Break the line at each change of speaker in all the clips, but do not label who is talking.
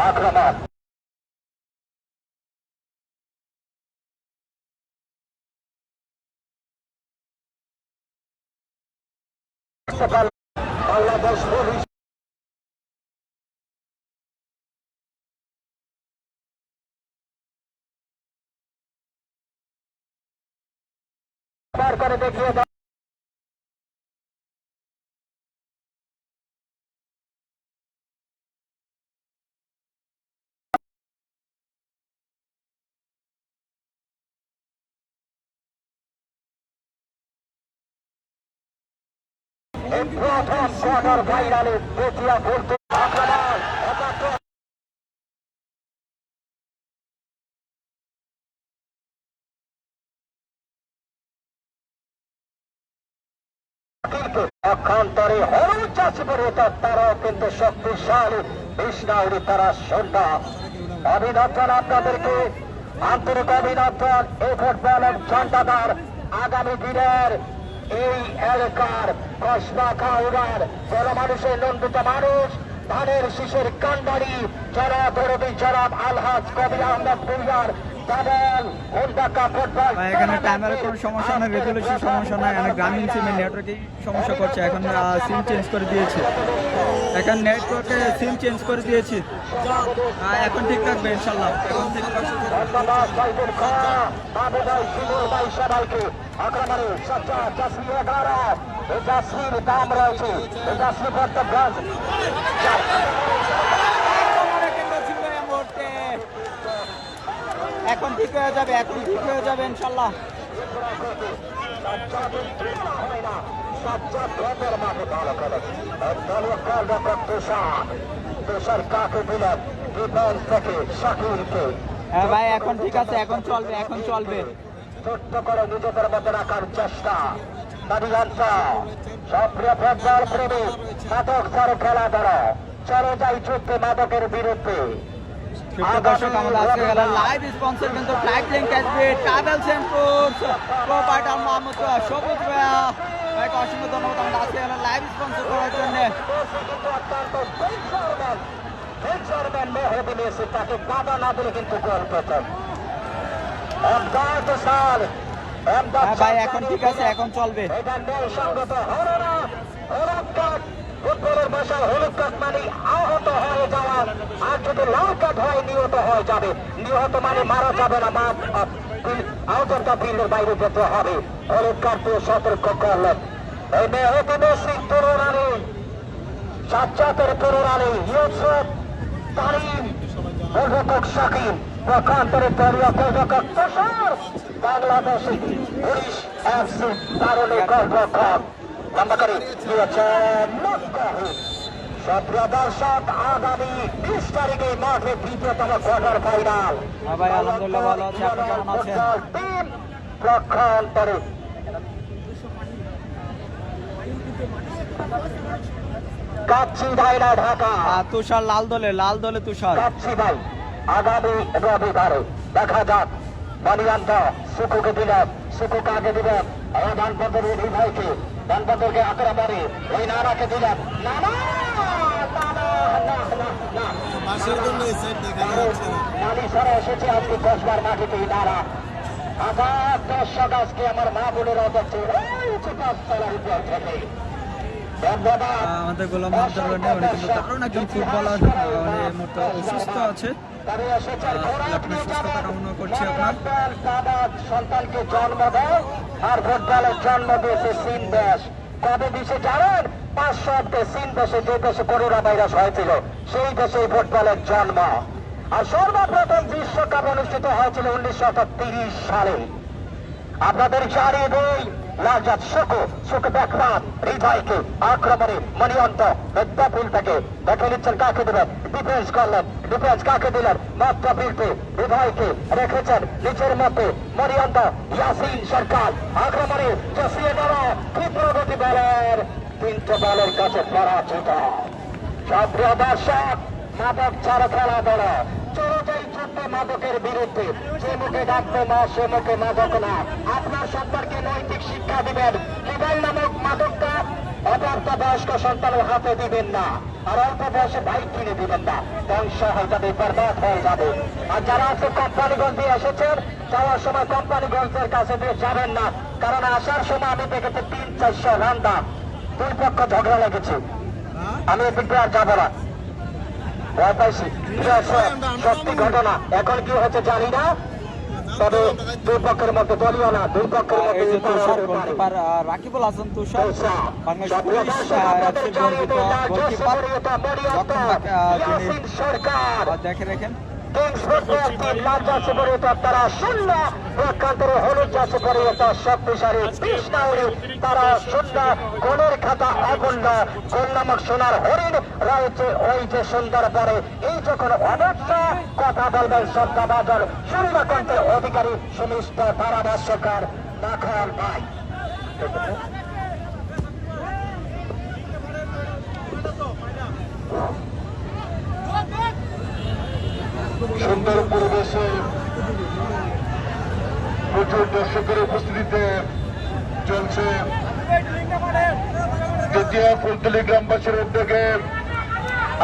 আক্রমণ বাংলাদেশ পুলিশ করে দেখিয়ে দেয় প্রথম কোয়ার্টার ফাইনালে দেখিয়া পড়তে আক্রমণ অক্ষান্তরে হলুদ চাষি পরিবর্তন তারাও কিন্তু শক্তিশালী বিষ্ণাউরি তারা সন্ধ্যা অভিনন্দন আপনাদেরকে আন্তরিক অভিনন্দন এই ফুটবলের ঝান্ডাদার আগামী দিনের এই এলাকার কসবা কাউরার জনমানুষের নন্দিত মানুষ ধানের শীষের কান্ডারি জনাব ধরবি জনাব আলহাজ কবির আহমেদ ভুইয়ার
এখানে টাইমের কোনো সমস্যা না, রেজুলেশন সমস্যা নাই, এখানে গ্রামীণ সিমের নেটওয়ার্কে সমস্যা করছে। এখন সিম চেঞ্জ করে দিয়েছি, এখন নেটওয়ার্কে সিম চেঞ্জ করে দিয়েছি, এখন ঠিক থাকবে ইনশাল্লাহ। এখন থেকে
দাম রয়েছে
এখন ঠিক হয়ে যাবে, এখন ঠিক হয়ে যাবে ইনশাল্লাহ। হ্যাঁ ভাই এখন ঠিক আছে, এখন চলবে, এখন চলবে।
ছোট্ট করে নিজেদের মধ্যে রাখার চেষ্টা সক্রিয় ফুটবল প্রেমী মাদক ছাড়ো খেলা ধরো চলো যাই যুদ্ধে মাদকের বিরুদ্ধে।
দর্শক আমাদের আজকে লাইভ স্পন্সর কিন্তু ফ্লাইট লিঙ্ক ক্যাশবিট ট্রাভেল সেন্ট্রোস প্রোপাইটার মোহাম্মদ সবুজ ভাইয়া ভাইকে অসংখ্য ধন্যবাদ আমাদের আজকে লাইভ স্পন্সর করার জন্য।
তাকে বাধা না দিলে কিন্তু গোল পেতেন।
ভাই এখন ঠিক আছে, এখন চলবে।
ফুটবলের ভাষায় হলুদ কার্ড মানে আহত হয়ে যাওয়া, আর যদি লাল কার্ড হয় নিহত হয়ে যাবে। নিহত মানে মারা যাবে না, আহতটা ফিল্ডের বাইরে যেতে হবে। হলুদ কার্ড দিয়ে সতর্ক করলেন এই মেহেদি মেসি তরুণ আলী, সাজ্জাদের তরুণ আলী, ইউসুফ তারিম, প্রযোজক শাকিব, পক্ষান্তরে দলীয় প্রযোজক তুষার, বাংলাদেশি পুলিশ এফসি তারুণী গর্ভক্ষণ বন্ধকারী দিয়েছেন। দর্শক আগামী 20 তারিখে মাঠে দ্বিতীয়তম কোয়ার্টার ফাইনাল।
ভাই আলহামদুলিল্লাহ ভালো আছি, আপনি কেমন আছেন?
টিম পক্ষান্তরে কাচ্চি ভাইরা ঢাকা
তুষার লাল দলে তুষার
কাচ্চি ভাই আগামী রবিবারে দেখা যাক। মনিয়ান্ত সুকুকে দিলেন, সুকুকে আগে দিলেন দানপত্রের অধি ভাইকে, দানপত্রকে আক্রমণে ওই নারাকে দিলেন। নালিশারা এসেছে আজকে কসবার মাটিতে নারা। হাজার দর্শক আজকে আমার মা বোনেরা দেখছে তলার উপর থেকে।
আমাদের গোলাম আব্দুল রনি উনি কিন্তু দারুণ একজন ফুটবলার, মোট অসুস্থ আছে, আপনার সুস্থতা কামনা করছি আপনার।
সন্তানকে জন্ম দেয় আর ফুটবলের জন্ম দিয়েছে চীন দেশ। কবে দিছে জানেন? 500 চীন দেশে, যে দেশে করোনা ভাইরাস হয়েছিল সেই দেশে ফুটবলের জন্ম। আর সর্বপ্রথম বিশ্বকাপ অনুষ্ঠিত হয়েছিল 1930 সালে। আপনাদের জানিয়ে দেই লালজাত সুখ দেখলাম হৃদয়কে আক্রমণে মনিয়ন্ত মিডফিল্ড থেকে দেখে নিচ্ছেন কাকে দিলেন, ডিফেন্স করলেন, ডিফেন্স কাকে দিলেন মধ্যফিল্ডে হৃদয়কে রেখেছেন নিচের মধ্যে মনিয়ন্ত ইয়াসিন সরকার আক্রমণে চষিয়ে দেওয়া ক্ষিপ্রগতি বলের 3টে বলের কাছে পরাজিত। সক্রিয় দর্শক মাদক ছাড়া খেলা দল চলো যাই যুদ্ধে মাদকের বিরুদ্ধে। যে মুখে ডাকবে না সে মুখে মাদক না। আপনার সন্তানকে নৈতিক শিক্ষা দিবেন। মোবাইল নামক মাদকটা অপ্রাপ্ত বয়স্ক সন্তানের হাতে দিবেন না, আর অল্প বয়সে বাইক কিনে দিবেন না, বংশ হয়তো বরবাদ হয়ে যাবে। আর যারা আছে কোম্পানিগঞ্জ দিয়ে এসেছেন, যাওয়ার সময় কোম্পানিগঞ্জের কাছে দিয়ে যাবেন না, কারণ আসার সময় আমি দেখেছি 300-400 রান্দা, দুই পক্ষ ঝগড়া লেগেছে। আমি এদিকে আর যাবো না, ভয় পাইছি। সত্যি ঘটনা, এখন কি হচ্ছে জানি না, তবে দুই পক্ষের মধ্যে দলীয় না, দুই পক্ষের মধ্যে
এই যে তুষার গোলকিপার রাকিবুল হাসান তুষার, বাংলাদেশ পুলিশ এফসির গর্বিত গোলকিপার। যখন তিনি দেখে রেখেন
তারা শূন্য পক্ষান্তরে হলুদ চাষে পরিণত শক্তিশালী কৃষ্ণাউরি, তারা শূন্য গোলের খাতা অমূল্য গোল নামক সোনার হরিণ রয়েছে ওই যে সুন্দর পরে। এই যখন অবশ্য কথা বলবেন শ্রদ্ধাভাজন সুন্দরকণ্ঠের অধিকারী সুনিষ্ঠ ধারাভাষ্যকার দাখল ভাই।
সুন্দর পরিবেশে প্রচুর দর্শকের উপস্থিতিতে চলছে দ্বিতীয় ফুলতলি গ্রামবাসীর উদ্যোগে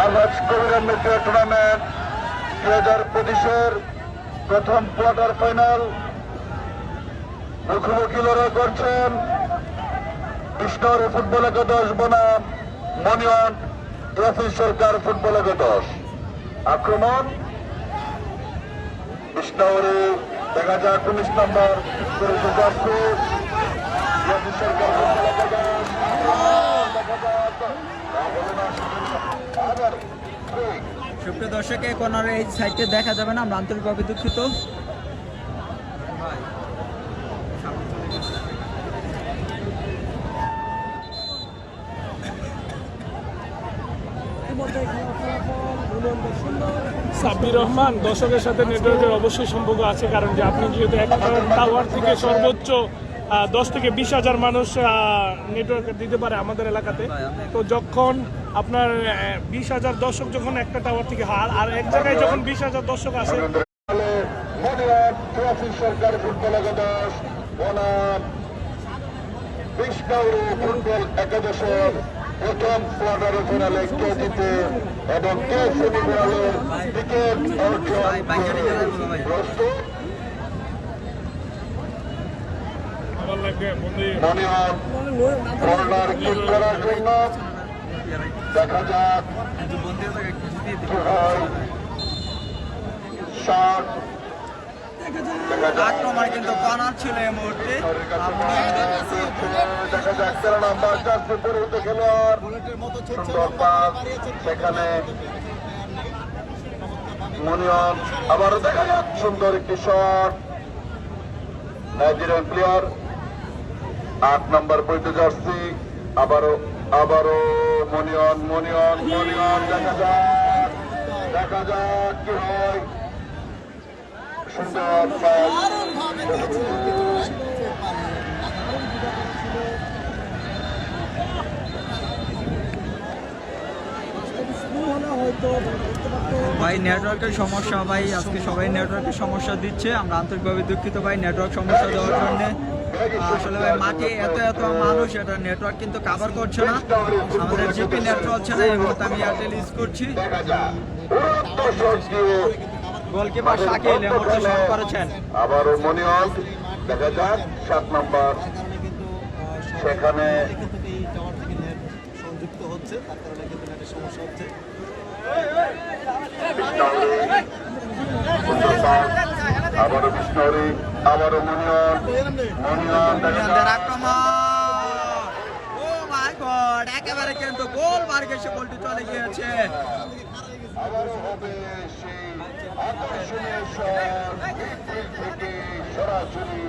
আলহাজ কবির আহমেদ টুর্নামেন্ট 2025-এর প্রথম কোয়ার্টার ফাইনাল মুখোমুখি লড়াই করছেন কৃষ্ণর ফুটবল একাদশ বনাম মনিয়ন এফি সরকার ফুটবল একাদশ। আক্রমণ কৃষ্ণরে দেখা যাক 19 নম্বর সরকার ফুটবল একাদশ।
সুপ্রিয় দর্শক, এই কর্নারে এই সাইডে দেখা যাবে না, আমরা আন্তরিকভাবে দুঃখিত।
সাব্বির রহমান, দর্শকের সাথে নেটওয়ার্কের অবশ্যই সম্পর্ক আছে, কারণ যে আপনি যেহেতু একটা টাওয়ার থেকে সর্বোচ্চ 10 থেকে 20,000 মানুষ নেটওয়ার্ক দিতে পারে আমাদের এলাকাতে। তো যখন আপনার 20,000 দর্শক যখন একটা টাওয়ার থেকে আর এক জায়গায় যখন 20,000 দর্শক আসে,
মনিয়ন এফি সরকার ফুটবল একাদশ বনাম কৃষ্ণরে ফুটবল একাদশের প্রথম কোয়ার্টার ফাইনালে কে জিতে এবং কে সেমিফাইনালের টিকিট অর্জন প্রস্তুত।
আমার লাগবে
মনিয়ন কর্নার কিক করার জন্য দেখা যাক কি হয়। শট
আক্রমণ কিন্তু কর্নার ছিল এই মুহূর্তে।
দেখা যাক 13 নম্বর জার্সি পরিহিত খেলোয়াড়, সুন্দর পাস সেখানে মনিয়ন। আবারও দেখা যাক সুন্দর একটি শট, নাইজেরিয়ান প্লেয়ার 8 নম্বর পরিহিত জার্সি। আবারও মনিয়ন দেখা যাক কি হয়। সুন্দর পাস
ভাই নেটওয়ার্কের সমস্যা, ভাই আজকে সবাই নেটওয়ার্কের সমস্যা দিচ্ছে, আমরা আন্তরিকভাবে দুঃখিত ভাই নেটওয়ার্ক সমস্যা দেওয়ার জন্য। আসলে ভাই মাঠে এত মানুষ, এটা নেটওয়ার্ক কিন্তু কাভার করছে না, আমাদের জিপি নেটওয়ার্ক হচ্ছে না। এই মুহূর্তে আমি এয়ারটেল ইউজ করছি। গোলকিপার শাকিল এই মুহূর্তে শট করেছেন।
আবারও মনিয়ন দেখা যাক 7 নম্বর সেখানে
সংযুক্ত হচ্ছে, তার কারণে কিন্তু নেটের সমস্যা হচ্ছে।
আবারও কৃষ্ণহরি, আবারও মনিয়ন দেখা
আক্রমণ, ও মাই গড, একেবারে কিন্তু গোল মার্কে সে গোলটি চলে গিয়েছে।
আবারও হবে সেই আকর্ষণীয় শট থেকে সরাসরি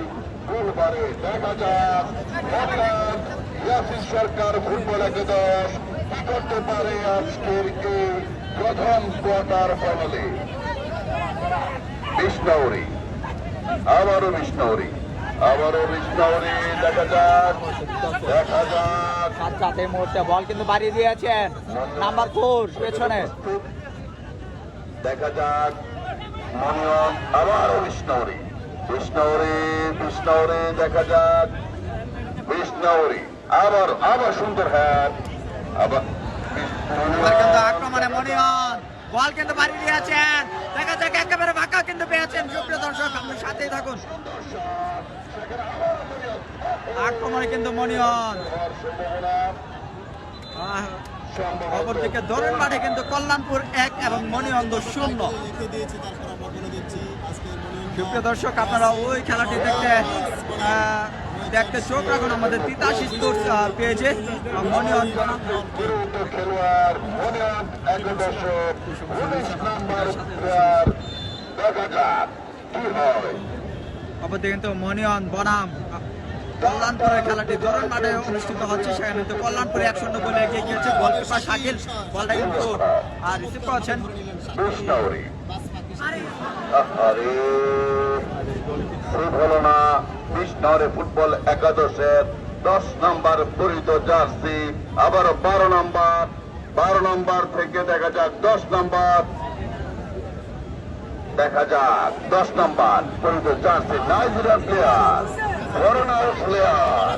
গোলবারে। দেখা যাক মনিয়ন এফি সরকার ফুটবল একাদশ কি করতে পারে আজকের এই প্রথম কোয়ার্টার ফাইনালে। বিষ্ণৌরি, আবারও বিষ্ণৌরি দেখা যাক
সাথে মুহূর্তে বল কিন্তু বাড়িয়ে দিয়েছেন নাম্বার 4 পেছনে।
দেখা যাক মনিয়ন, আবারও বিষ্ণৌরি দেখা যাক বিষ্ণৌরি, আবার আবার সুন্দর হ্যাঁ আবার
এবার কিন্তু আক্রমণে মনিয়ন বল কিন্তু বাড়ি দিয়েছেন, দেখা যাক একেবারে ফাঁকা কিন্তু পেয়েছেন। সুপ্রিয় দর্শক আপনার সাথেই থাকুন। আক্রমণে কিন্তু মনিয়ন, অপরদিকে দরুন মাঠে কিন্তু কল্যাণপুর 1 এবং মনিয়ন্দ 0।
লিখে দিয়েছে, তারপর আমরা বলে দিচ্ছি আজকে
সুপ্রিয় দর্শক আপনারা ওই খেলাটি দেখতে চোখ রাখুন আমাদের 83 স্পোর্টস পেজে। মনিয়ন
খেলোয়াড় মনিয়ন একাদশ 19 নম্বর প্লেয়ার দেখা যাক কি হয়।
অপরদিকে কিন্তু মনিয়ন বনাম কল্যাণপুরের খেলাটি দরুন মাঠে অনুষ্ঠিত হচ্ছে। সেখানে কিন্তু কল্যাণপুরে 1-0 গোলে এগিয়ে গিয়েছে। গোলকিপার শাকিল বলটা কিন্তু রিসিভ করেছেন।
কৃষ্ণৌরি আরে ভুল হলো না। কৃষ্ণৌরি ফুটবল একাদশের 10 নম্বর পরিহিত জার্সি, আবারও 12 নম্বর থেকে দেখা যাক 10 নম্বর, দেখা যাক 10 নম্বর পরিহিত jersey Nigerian player, foreigner player,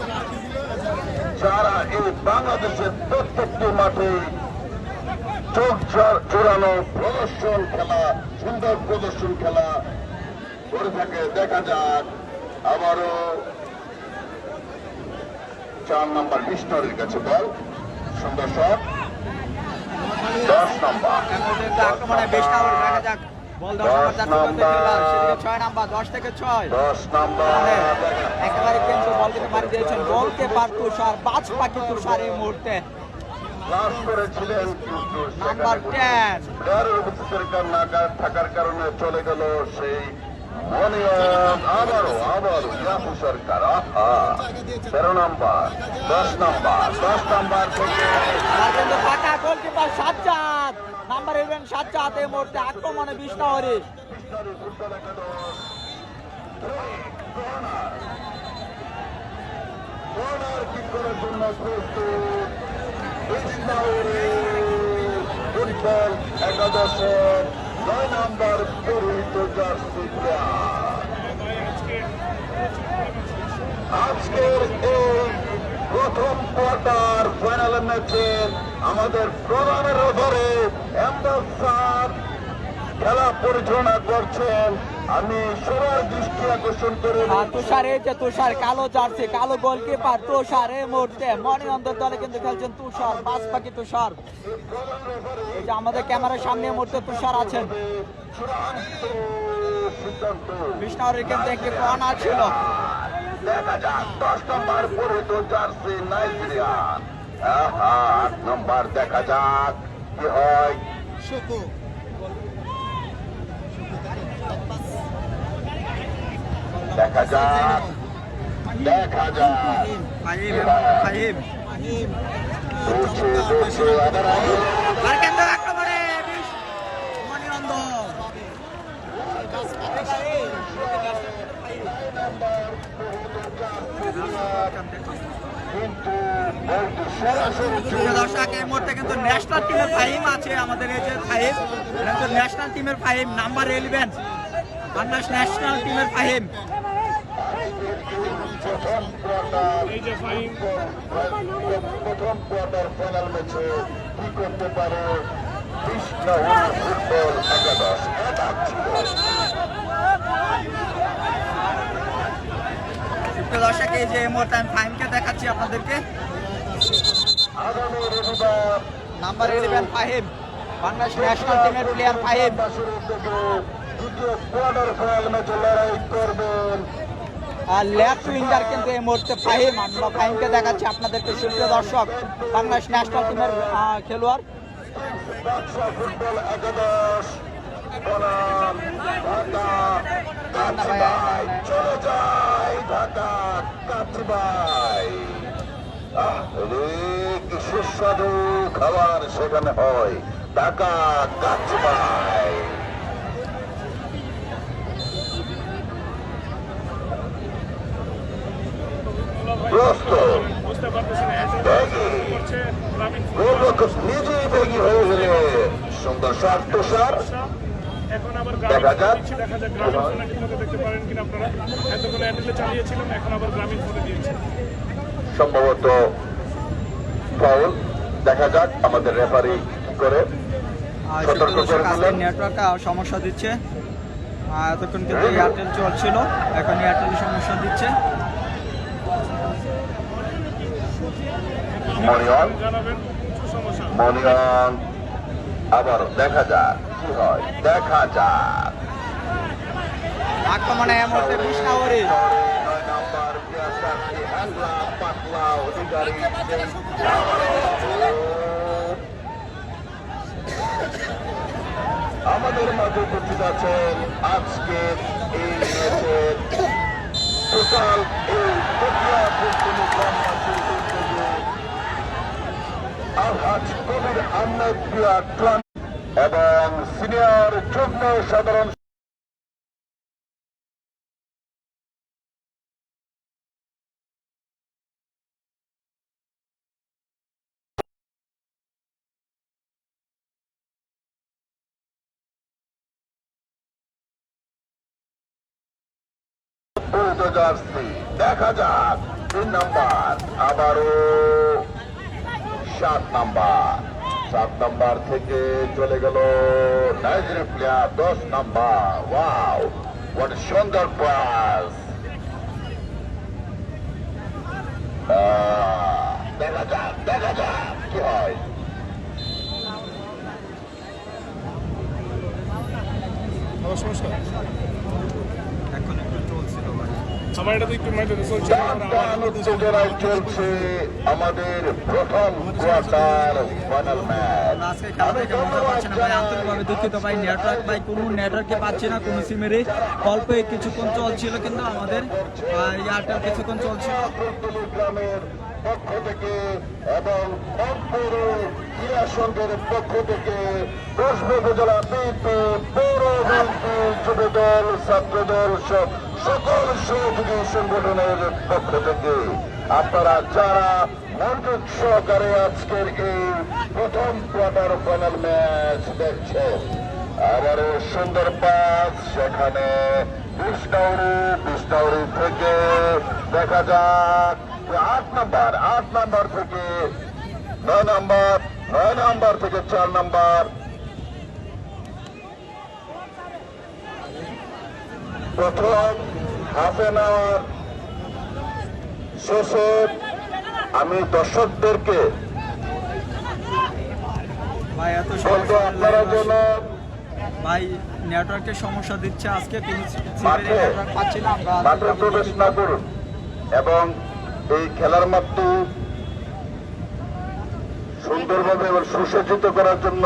যারা এই বাংলাদেশের প্রত্যেকটি মাঠে চোখ চোরানো প্রদর্শন খেলা, সুন্দর প্রদর্শন খেলা করে থাকে। দেখা যাক আবারও 4 নম্বর কৃষ্ণের কাছে বল, সুন্দর শট। 10 নম্বর
আক্রমণে বেশ না হলে দেখা যাক বল 10 নম্বর সেদিকে 6 নম্বর 10 থেকে 6
10 নম্বর
একেবারে কিন্তু বল থেকে মারি দিয়েছেন গোলকিপার তুষার, বাজ পাখি তুষার এই মুহূর্তে
ক্লাস করেছিলেন, কিন্তু
নাম্বার 10
প্লেয়ারের উপস্থিতির না থাকার কারণে চলে গেল সেই মনিয়ন। আবারও ইয়াসু সরকার, আহা 13 নম্বর 10 নম্বর থেকে
আর কিন্তু ফাঁকা গোলকিপার সাজ্জাদ, নাম্বার 11 সাজ্জাদ এই মুহূর্তে আক্রমণে 20 নম্বরে
ফুটবল একাদশ কর্নার কিক করার জন্য প্রস্তুত। কৃষ্ণৌরি ফুটবল একাদশের 9 নম্বর পরিহিত জার্সি প্লেয়ার। আজকের এই প্রথম কোয়ার্টার ফাইনাল ম্যাচে আমাদের প্রধানের ওভারে এমদাদ স্যার খেলা পরিচালনা করছেন। আমি সবার দৃষ্টি আকর্ষণ করে
তুষার, এই যে তুষার কালো জার্সি, কালো গোলকিপার তুষার এই মুহূর্তে মনিয়ন্দের দলে কিন্তু খেলছেন তুষার, বাজ পাখি তুষার। এই যে আমাদের ক্যামেরার সামনে এই মুহূর্তে তুষার আছেন। কৃষ্ণাওয়ারের কিন্তু একটি কর্নার ছিল।
দেখা যাক 10 নম্বর পরিহিত জার্সি নাইজেরিয়ান, 8 নম্বর, দেখা যাক কি হয়।
শোকো
দেখা যাক
ফাহিম
বুঝছে আবার আগে
আর কিন্তু আক্রমণে মনিয়ন্দ
কিন্তু বলটি সরাসরি
দর্শক এই মুহূর্তে কিন্তু ন্যাশনাল টিমের ফাহিম আছে আমাদের, এই যে ফাহিম কিন্তু ন্যাশনাল টিমের ফাহিম নাম্বার 11 বাংলাদেশ ন্যাশনাল টিমের ফাহিম।
এই যে ফাইন
প্রথম কোয়ার্টার ফাইনাল ম্যাচে কি করতে পারে কৃষ্ণৌরি ফুটবল একাদশ।
দর্শক এই যে এই মুহূর্তে আমি ফাহিমকে দেখাচ্ছি আপনাদেরকে,
আগামী রবিবার
নাম্বার 11 ফাহিম, বাংলাদেশ ন্যাশনাল টিমের প্লেয়ার ফাহিম।
দ্বিতীয় কোয়ার্টার ফাইনাল ম্যাচে লড়াই করবেন।
আর লেফট উইঙ্গার কিন্তু এই মুহূর্তে ফাহিম, আমরা ফাহিমকে দেখাচ্ছি আপনাদেরকে। সুপ্রিয় দর্শক বাংলাদেশ ন্যাশনাল টিমের খেলোয়াড়
বাদশা ফুটবল একাদশ বনাম ঢাকা কাচিবাই, চলে যায় ঢাকা কাচিবাই। আরে কি সুস্বাদু খাবার সেখানে হয়, ঢাকা কাচিবাই। প্রস্তুত
বুঝতে পারতেছি না করছে গ্রামীণ
গোলরক্ষক নিজেই বেগী হয়ে গেলে সুন্দর শট তুষার।
এখন আবার
দেখা যাক।
দেখা যাক গ্রামীণ ফোনে ঠিকমতো দেখতে পারেন কিনা আপনারা। এতক্ষণ এয়ারটেলে চালিয়েছিলাম, এখন আবার গ্রামীণ ফোনে দিয়েছে।
সম্ভবত ফাউল। দেখা যাক আমাদের রেফারি কি করে। সতর্ক করে দিলেন।
নেটওয়ার্ক সমস্যা দিচ্ছে। এতক্ষণ কিন্তু এয়ারটেল চলছিল, এখন এয়ারটেল সমস্যা দিচ্ছে।
মনিয়ন
জানাবেন কিছু সমস্যা।
মনিয়ন আবার দেখা যাক কি হয়, দেখা যাক।
আক্রমণে এই মুহূর্তে বিষ্ণাবরী।
9 নাম্বার পিয়াসাকি হ্যাংলা পাতলা অধিকারী আমাদের মাঝে উপস্থিত আছেন আজকের এই ম্যাচের টোটাল এই প্রক্রিয়া গ্রামবাসীর উদ্যোগে আলহাজ কবির আহমেদ প্রিয়া ক্লাব এবং সিনিয়র যুগ্ম সাধারণ জার্সি। দেখা যাক 3 নাম্বার আবারও 7 নাম্বার থেকে চলে গেল Nigeria player 10 number. Wow, what সুন্দর পাস। দেখা যাক কি হয়।
আমার সমস্যা
এখন একটু চলছিল ভাই।
আমার এটা তো একটু মাইতে চলছে।
টান উত্তেজনায় চলছে আমাদের প্রথম কোয়ার্টার ফাইনাল ম্যাচ।
আজকে খেলা থেকে মজা পাচ্ছি না ভাই, আন্তরিকভাবে দুঃখিত ভাই। নেটওয়ার্ক ভাই কোনো নেটওয়ার্কে পাচ্ছি না কোনো সিমেরই। অল্প কিছুক্ষণ চলছিল কিন্তু আমাদের এয়ারটেল কিছুক্ষণ চলছিল।
গ্রামের পক্ষ থেকে এবং অন্তর ক্রীড়া সংঘের পক্ষ থেকে কসবা উপজেলা বিএনপি, পৌর বিএনপি, যুব দল, ছাত্র দল সকল সহযোগী সংগঠনের পক্ষ থেকে আপনারা যারা মনোযোগ সহকারে আজকের এই প্রথম কোয়ার্টার ফাইনাল ম্যাচ দেখছেন, আবারও সুন্দর পাস সেখানে বিষ্ণাউরি থেকে দেখা যাক 8 নাম্বার থেকে 9 নাম্বার থেকে 4 নাম্বার। প্রথম হাফ এন আওয়ার শেষে আমি দর্শকদেরকে
ভাই এত
বলবো
সমস্যা
আপনারা জন্য
ভাই, নেটওয়ার্কের সমস্যা দিচ্ছে আজকে, কোনো
মাঠে
নেটওয়ার্ক পাচ্ছি না আমরা।
মাঠে প্রবেশ না করুন এবং এই খেলার মাঠটি সুন্দরভাবে এবং সুসজ্জিত করার জন্য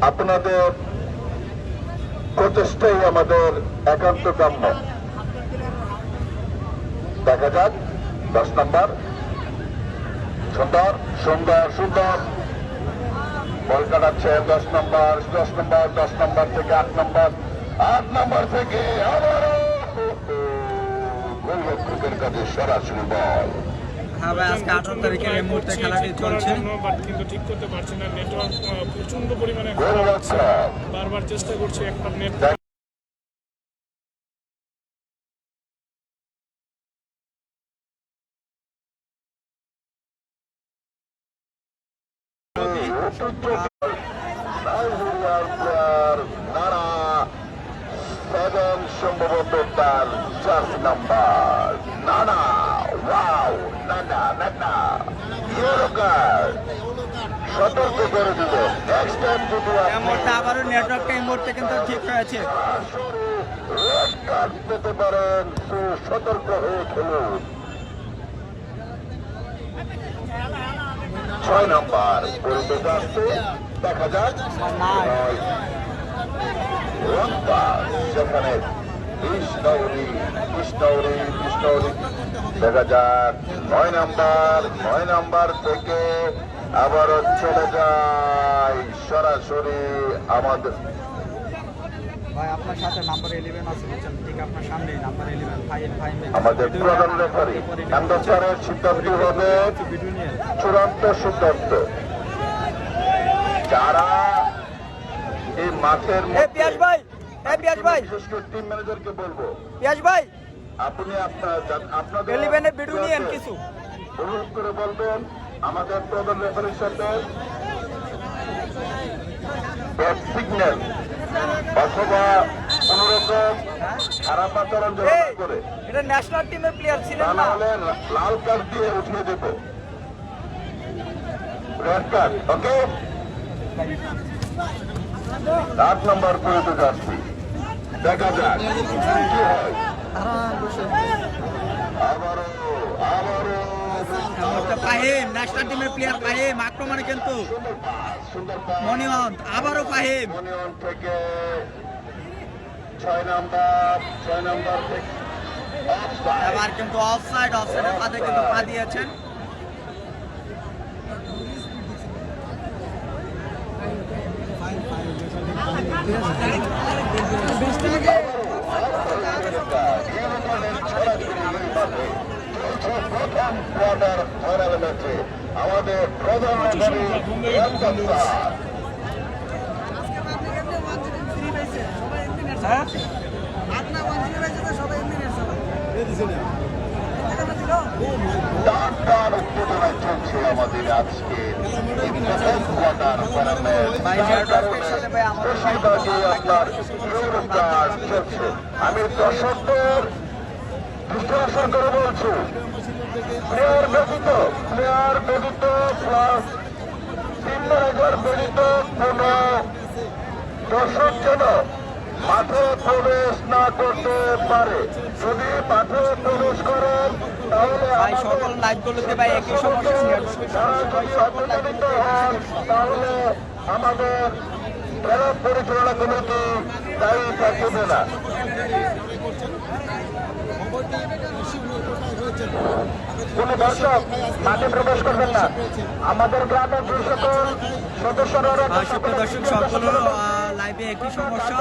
আপনাদের প্রচেষ্টাই আমাদের একান্ত কাম্য। দেখা যাক 10 নাম্বার। সুন্দর বল কাটাচ্ছে 10 নাম্বার থেকে 8 নাম্বার থেকে আবারও গোলরক্ষকের কাছে সরাসরি বল।
হ্যাঁ ভাই, আজকে 18 তারিখের এই মুহূর্তে খেলাটি চলছে।
বাট কিন্তু ঠিক করতে পারছি না। নেটওয়ার্ক প্রচন্ড পরিমাণে খারাপ হচ্ছে।
গোলরক্ষক
বারবার চেষ্টা করছি একটা নেট
নাইজেরিয়ার প্লেয়ার নানা 7 সম্ভবত তার 4 নাম্বার নানা। ওয়াও, নানা ইয়েলো কার্ড, সতর্ক করে দিল। নেক্সট টাইম যদি
এই মুহূর্তে আবারও নেটওয়ার্কটা এই মুহূর্তে কিন্তু ঠিক হয়েছে।
রেড কার্ড পেতে পারেন, সতর্ক হয়ে খেলুন। 6 নাম্বার পরিবেশ আসছে, দেখা যাক সেখানে বিষ্ণাউরি দেখা যাক 9 নাম্বার থেকে আবারও চলে যায় সরাসরি আমাদের
ভাই আপনার সাথে নাম্বার 11 আছে বুঝছেন, ঠিক আপনার সামনে নাম্বার 11 ফাইন
আমাদের প্রধান রেফারি আন্দাজের সিদ্ধান্ত হবে
ভিডিও নিয়ে
চূড়ান্ত সিদ্ধান্ত। যারা এই মাঠের
পিয়াস ভাই,
বিশেষ করে টিম ম্যানেজারকে বলবো
পিয়াস ভাই
আপনি আপনাদের
11 এর ভিডিও নিয়েন কিছু।
অনুরোধ করে বলবেন আমাদের প্রধান রেফারির সাথে ব্যাড সিগন্যাল অথবা কোন রকম খারাপ আচরণ যেন না করে,
এটা ন্যাশনাল টিমের প্লেয়ার
তা
ছিলেন
না
না?
হলে লাল কার্ড দিয়ে উঠিয়ে দেব, রেড কার্ড। ওকে, 8 নম্বর পর্যন্ত যাচ্ছি, দেখা যাক কি হয়। আবারও
ফাহিম, ন্যাশনাল টিমের প্লেয়ার ফাহিম আক্রমণে কিন্তু
সুন্দর পাস।
মনিয়ন, আবারও ফাহিম।
মনিয়ন থেকে 6 নাম্বার থেকে offside।
এবার কিন্তু অফসাইডের পাতে কিন্তু পা দিয়েছেন।
প্রথম কোয়ার্টার ফাইনাল ম্যাচে আমাদের প্রধান টান উত্তেজনায় চলছে আমাদের আজকে প্রথম কোয়ার্টার ফাইনাল আপনার ইউরোকার চলছে। আমি দর্শকদের দৃষ্টি আকর্ষণ করে বলছি, প্লেয়ার ব্যতীত প্লাস টিম ম্যানেজার ব্যতীত কোন দর্শক যেন মাঠে প্রবেশ না করতে পারে। যদি মাঠে প্রবেশ করেন তাহলে
ভাই সকল লাইভগুলোতে ভাই একই সমস্যা
তারা যদি অপমানিত হন তাহলে আমাদের খেলা পরিচালনা কমিটি দায়ী থাকবে না। কোন দর্শক মাঠে প্রবেশ করবেন না। আমাদের গ্রামের যে সকল সদস্যরা
সুপ্রিয় দর্শক, সকল লাইভে একই সমস্যা,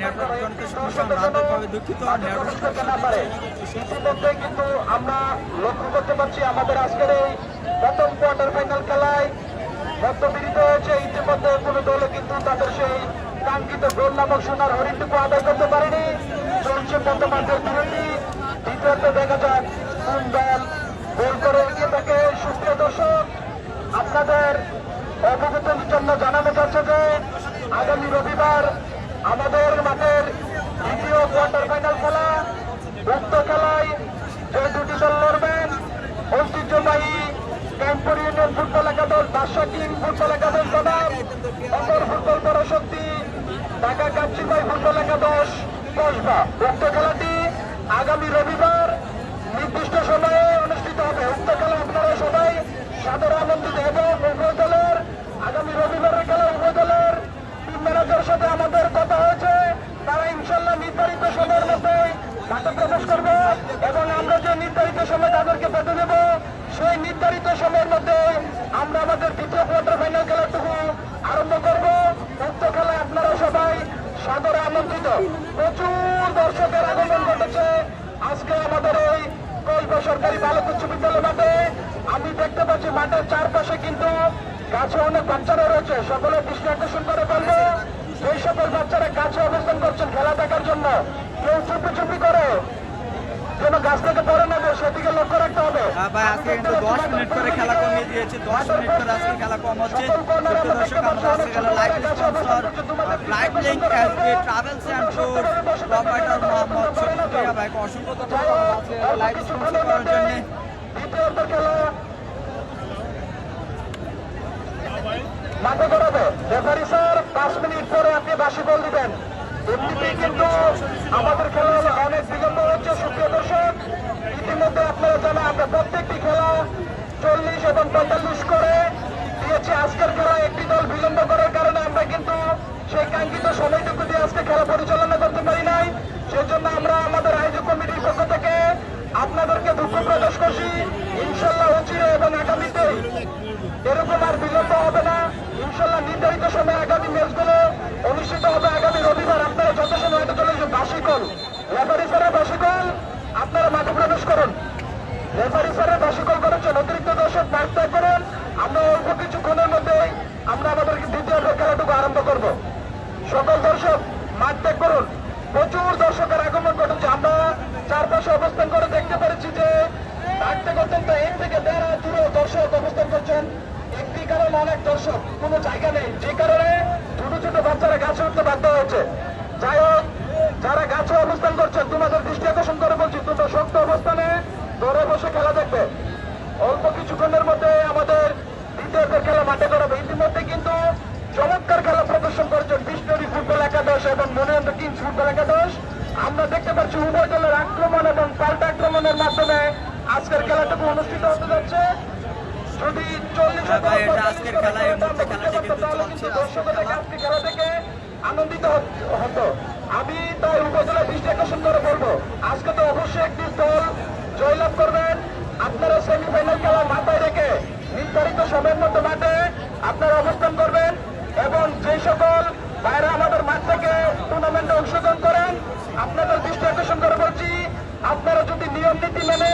নেটওয়ার্ক জনিত সমস্যা। আমরা আন্তরিকভাবে দুঃখিত। নেটওয়ার্ক
করতে না পারে। ইতিমধ্যে কিন্তু আমরা লক্ষ্য করতে পারছি আমাদের আজকের এই প্রথম কোয়ার্টার ফাইনাল খেলায় মধ্যবিরিত হয়েছে। ইতিমধ্যে কোনো দলে কিন্তু তাদের সেই কাঙ্ক্ষিত গোল নামক সোনার হরিণটুকু আদায় করতে পারেনি। চলছে বর্তমানের বিরতি। দ্বিতীয়ত দেখা যাক কোন দল গোল করে এগিয়ে থাকে। সুপ্রিয় দর্শক, আপনাদের অবগতির জন্য জানানো যাচ্ছে যে আগামী রবিবার আমাদের মাঠের দ্বিতীয় কোয়ার্টার ফাইনাল খেলা, উক্ত খেলায় যে দুটি দল লড়বেন, ঐতিহ্যবাহী ক্যাম্পর ইউনিয়ন ফুটবল একাদশ, বাদশা কিং ফুটবল একাদশ বনাম অপর ফুটবল পরাশক্তি ঢাকা কাচ্চিবাই ফুটবল একাদশ কসবা। উক্ত খেলাটি আগামী রবিবার নির্দিষ্ট সময়ে অনুষ্ঠিত হবে। উক্ত খেলা আপনারা সবাই সাদরে আমন্ত্রিত এবং উভয় দলের আগামী রবিবারের খেলা উভয় দলের টিম ম্যানেজারের সাথে আমাদের কথা হয়েছে। তারা ইনশাল্লাহ নির্ধারিত সময়ের মধ্যে মাঠে প্রবেশ করবে এবং আমরা যে নির্ধারিত সময় তাদেরকে বেঁধে দেব, সেই নির্ধারিত সময়ের মধ্যে আমরা আমাদের দ্বিতীয় কোয়ার্টার ফাইনাল খেলাটুকু আরম্ভ করব। উক্ত খেলায় আপনারা সবাই সাদরে আমন্ত্রিত। প্রচুর দর্শকের আগমন ঘটেছে আজকে আমাদের এই কসবা সরকারি বালক উচ্চ বিদ্যালয় মাঠে। আমি দেখতে পাচ্ছি মাঠের চারপাশে কিন্তু গাছে অনেক বাচ্চারা রয়েছে। সকলে দৃষ্টি আকর্ষণ করে বলবো, সেই সকল বাচ্চারা গাছে অবস্থান করছেন খেলা দেখার জন্য। কেউ চুপি চুপি করে যেন গাছ থেকে পড়ে না যায় সেদিকে লক্ষ্য রাখতে হবে।
ভাই আজকে কিন্তু 10 মিনিট করে খেলা কমিয়ে দিয়েছে। 10 মিনিট করে আজকে খেলা কম হচ্ছে। সুপ্রিয় দর্শক, আমরা আজকে খেলা live sponsor live link SB travels and tour proprietor Mohammad Shafiqullah ভাইকে অসংখ্য ধন্যবাদ আজকে লাইভ স্পন্সর করার জন্য।
দ্বিতীয়ত খেলা মাঠে গড়াবে। রেফারি স্যার 5 মিনিট পরে আপনি বাসি গোল দিবেন। এমনিতেই কিন্তু আমাদের খেলা অনেক বিলম্ব হচ্ছে। সুপ্রিয় দর্শক, ইতিমধ্যে আপনারা জানেন আমরা প্রত্যেকটি খেলা 40 এবং 45 করে দিয়েছি। আজকের খেলা একটি দল বিলম্ব করার কারণে আমরা কিন্তু সেই কাঙ্ক্ষিত সময়টুকু দিয়ে আজকে খেলা পরিচালনা করতে পারি নাই। সেজন্য আমরা আমাদের আয়োজক কমিটির পক্ষ থেকে আপনাদেরকে দুঃখ প্রকাশ করছি। ইনশাল্লাহ অচিরে এবং আগামীতেই এরকম আর বিলম্ব হবে না। ইনশাল্লাহ নির্ধারিত সময় আগামী ম্যাচগুলো অনুষ্ঠিত হবে। আগামী রবিবার আপনারা যথাসময় মাঠে চলে যান। বাসিকল রেফারি স্যারের বাসিকল আপনারা মাঠে প্রবেশ করুন। রেফারি স্যারের বাসিকল করেছেন। অতিরিক্ত দর্শক মাঠ ত্যাগ করুন। আমরা অল্প কিছুক্ষণের মধ্যেই আমরা আমাদের দ্বিতীয় খেলাটুকু আরম্ভ করব। সকল দর্শক মাঠ ত্যাগ করুন। প্রচুর দর্শকের আগমন ঘটেছে। আমরা চারপাশে অবস্থান করে দেখতে পেরেছি যে ডাকতে পর্যন্ত 1 থেকে 1.5 দূরে দর্শক অবস্থান করছেন। একটি কারণ অনেক দর্শক কোনো জায়গা নেই, যে কারণে ছোট ছোট বাচ্চারা গাছে উঠতে বাধ্য হয়েছে। যাই হোক, যারা গাছে অবস্থান করছেন তোমাদের দৃষ্টি আকর্ষণ করে বলছি, তোমরা শক্ত অবস্থানে ঘরে বসে খেলা দেখবে। অল্প কিছুক্ষণের মধ্যে আমাদের দ্বিতীয়দের খেলা মাঠে করাবে। ইতিমধ্যে কিন্তু চমৎকার খেলা প্রদর্শন করেছেন বিষ্ণুরী ফুটবল একাদশ এবং মনিয়ন্দ্র কিংস ফুটবল একাদশ। আমরা দেখতে পাচ্ছি উভয় দলের আক্রমণ এবং পাল্টা আক্রমণের মাধ্যমে আজকের খেলাটুকু অনুষ্ঠিত হতে যাচ্ছে। যদি 40
ভাই, এটা আজকের খেলা, এই মুহূর্তে খেলাটি কিন্তু চলছে।
দর্শকদের আজকে খেলা দেখে আনন্দিত হতো। আমি তাই উপজেলা দৃষ্টি আকর্ষণ করে বলবো, আজকে তো অবশ্যই একটি দল জয়লাভ করবেন। আপনারা সেমিফাইনাল খেলা মাথায় রেখে নির্ধারিত সময়ের মধ্যে মাঠে আপনারা অবস্থান করবেন এবং যে সকল বাইরে আমাদের মাঠ থেকে টুর্নামেন্টে অংশগ্রহণ করেন আপনাদের দৃষ্টি আকর্ষণ করে বলছি, আপনারা যদি নিয়ম নীতি মেনে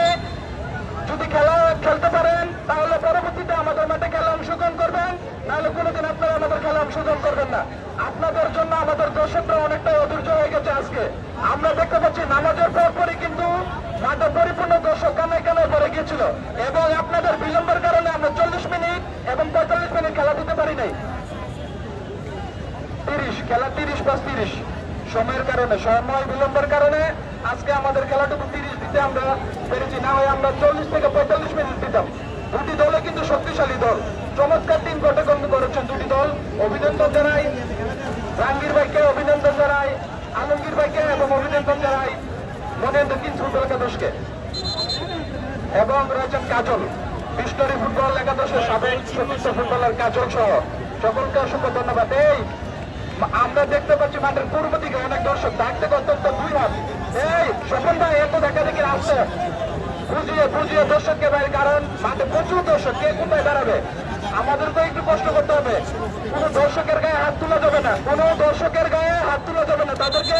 যদি খেলা খেলতে পারেন তাহলে পরবর্তীতে আমাদের মাঠে খেলা অংশগ্রহণ করবেন, নাহলে কোনোদিন আপনারা আমাদের খেলা অংশগ্রহণ করবেন না। আপনাদের জন্য আমাদের দর্শকরা অনেকটাই অধৈর্য হয়ে গেছে। আজকে আমরা দেখতে পাচ্ছি নামাজের পরপরই কিন্তু মাঠে পরিপূর্ণ দর্শক কানায় কানায় ভরে গিয়েছিল এবং আপনাদের বিলম্বের কারণে আমরা 40 মিনিট এবং 45 মিনিট খেলা দিতে পারি নাই। 30 খেলা 30+30 সময়ের কারণে, সময় বিলম্বের কারণে আজকে আমাদের খেলাটুকু 30 দিতে আমরা পেরেছি, না হয় আমরা 40 থেকে 45 মিনিট দিতাম। দুটি দলে কিন্তু শক্তিশালী দল, চমৎকার টিম গঠন করেছেন দুটি দল। অভিনন্দন জানাই জাহাঙ্গীর ভাইকে, অভিনন্দন জানাই আলমগীর ভাইকে এবং অভিনন্দন জানাই মনিয়ন্দ্র কিংস ফুটবল একাদশকে এবং রয়েছেন কাজল, বিষ্ণুরী ফুটবল একাদশের সাবেক সতীর্থ ফুটবলার কাজল সহ সকলকে অসংখ্য ধন্যবাদ। এই আমরা দেখতে পাচ্ছি মাঠের পূর্ব দিকে অনেক দর্শক ডাকতে অত্যন্ত 2 হাত। এই স্বপন ভাই, এত দেখা দেখি আসছে, বুঝিয়ে দর্শককে বাইরে, কারণ মাঠে প্রচুর দর্শক, কে কোথায় দাঁড়াবে। আমাদের তো একটু কষ্ট করতে হবে। কোনো দর্শকের গায়ে হাত তোলা যাবে না, কোনো দর্শকের গায়ে হাত তোলা যাবে না, তাদেরকে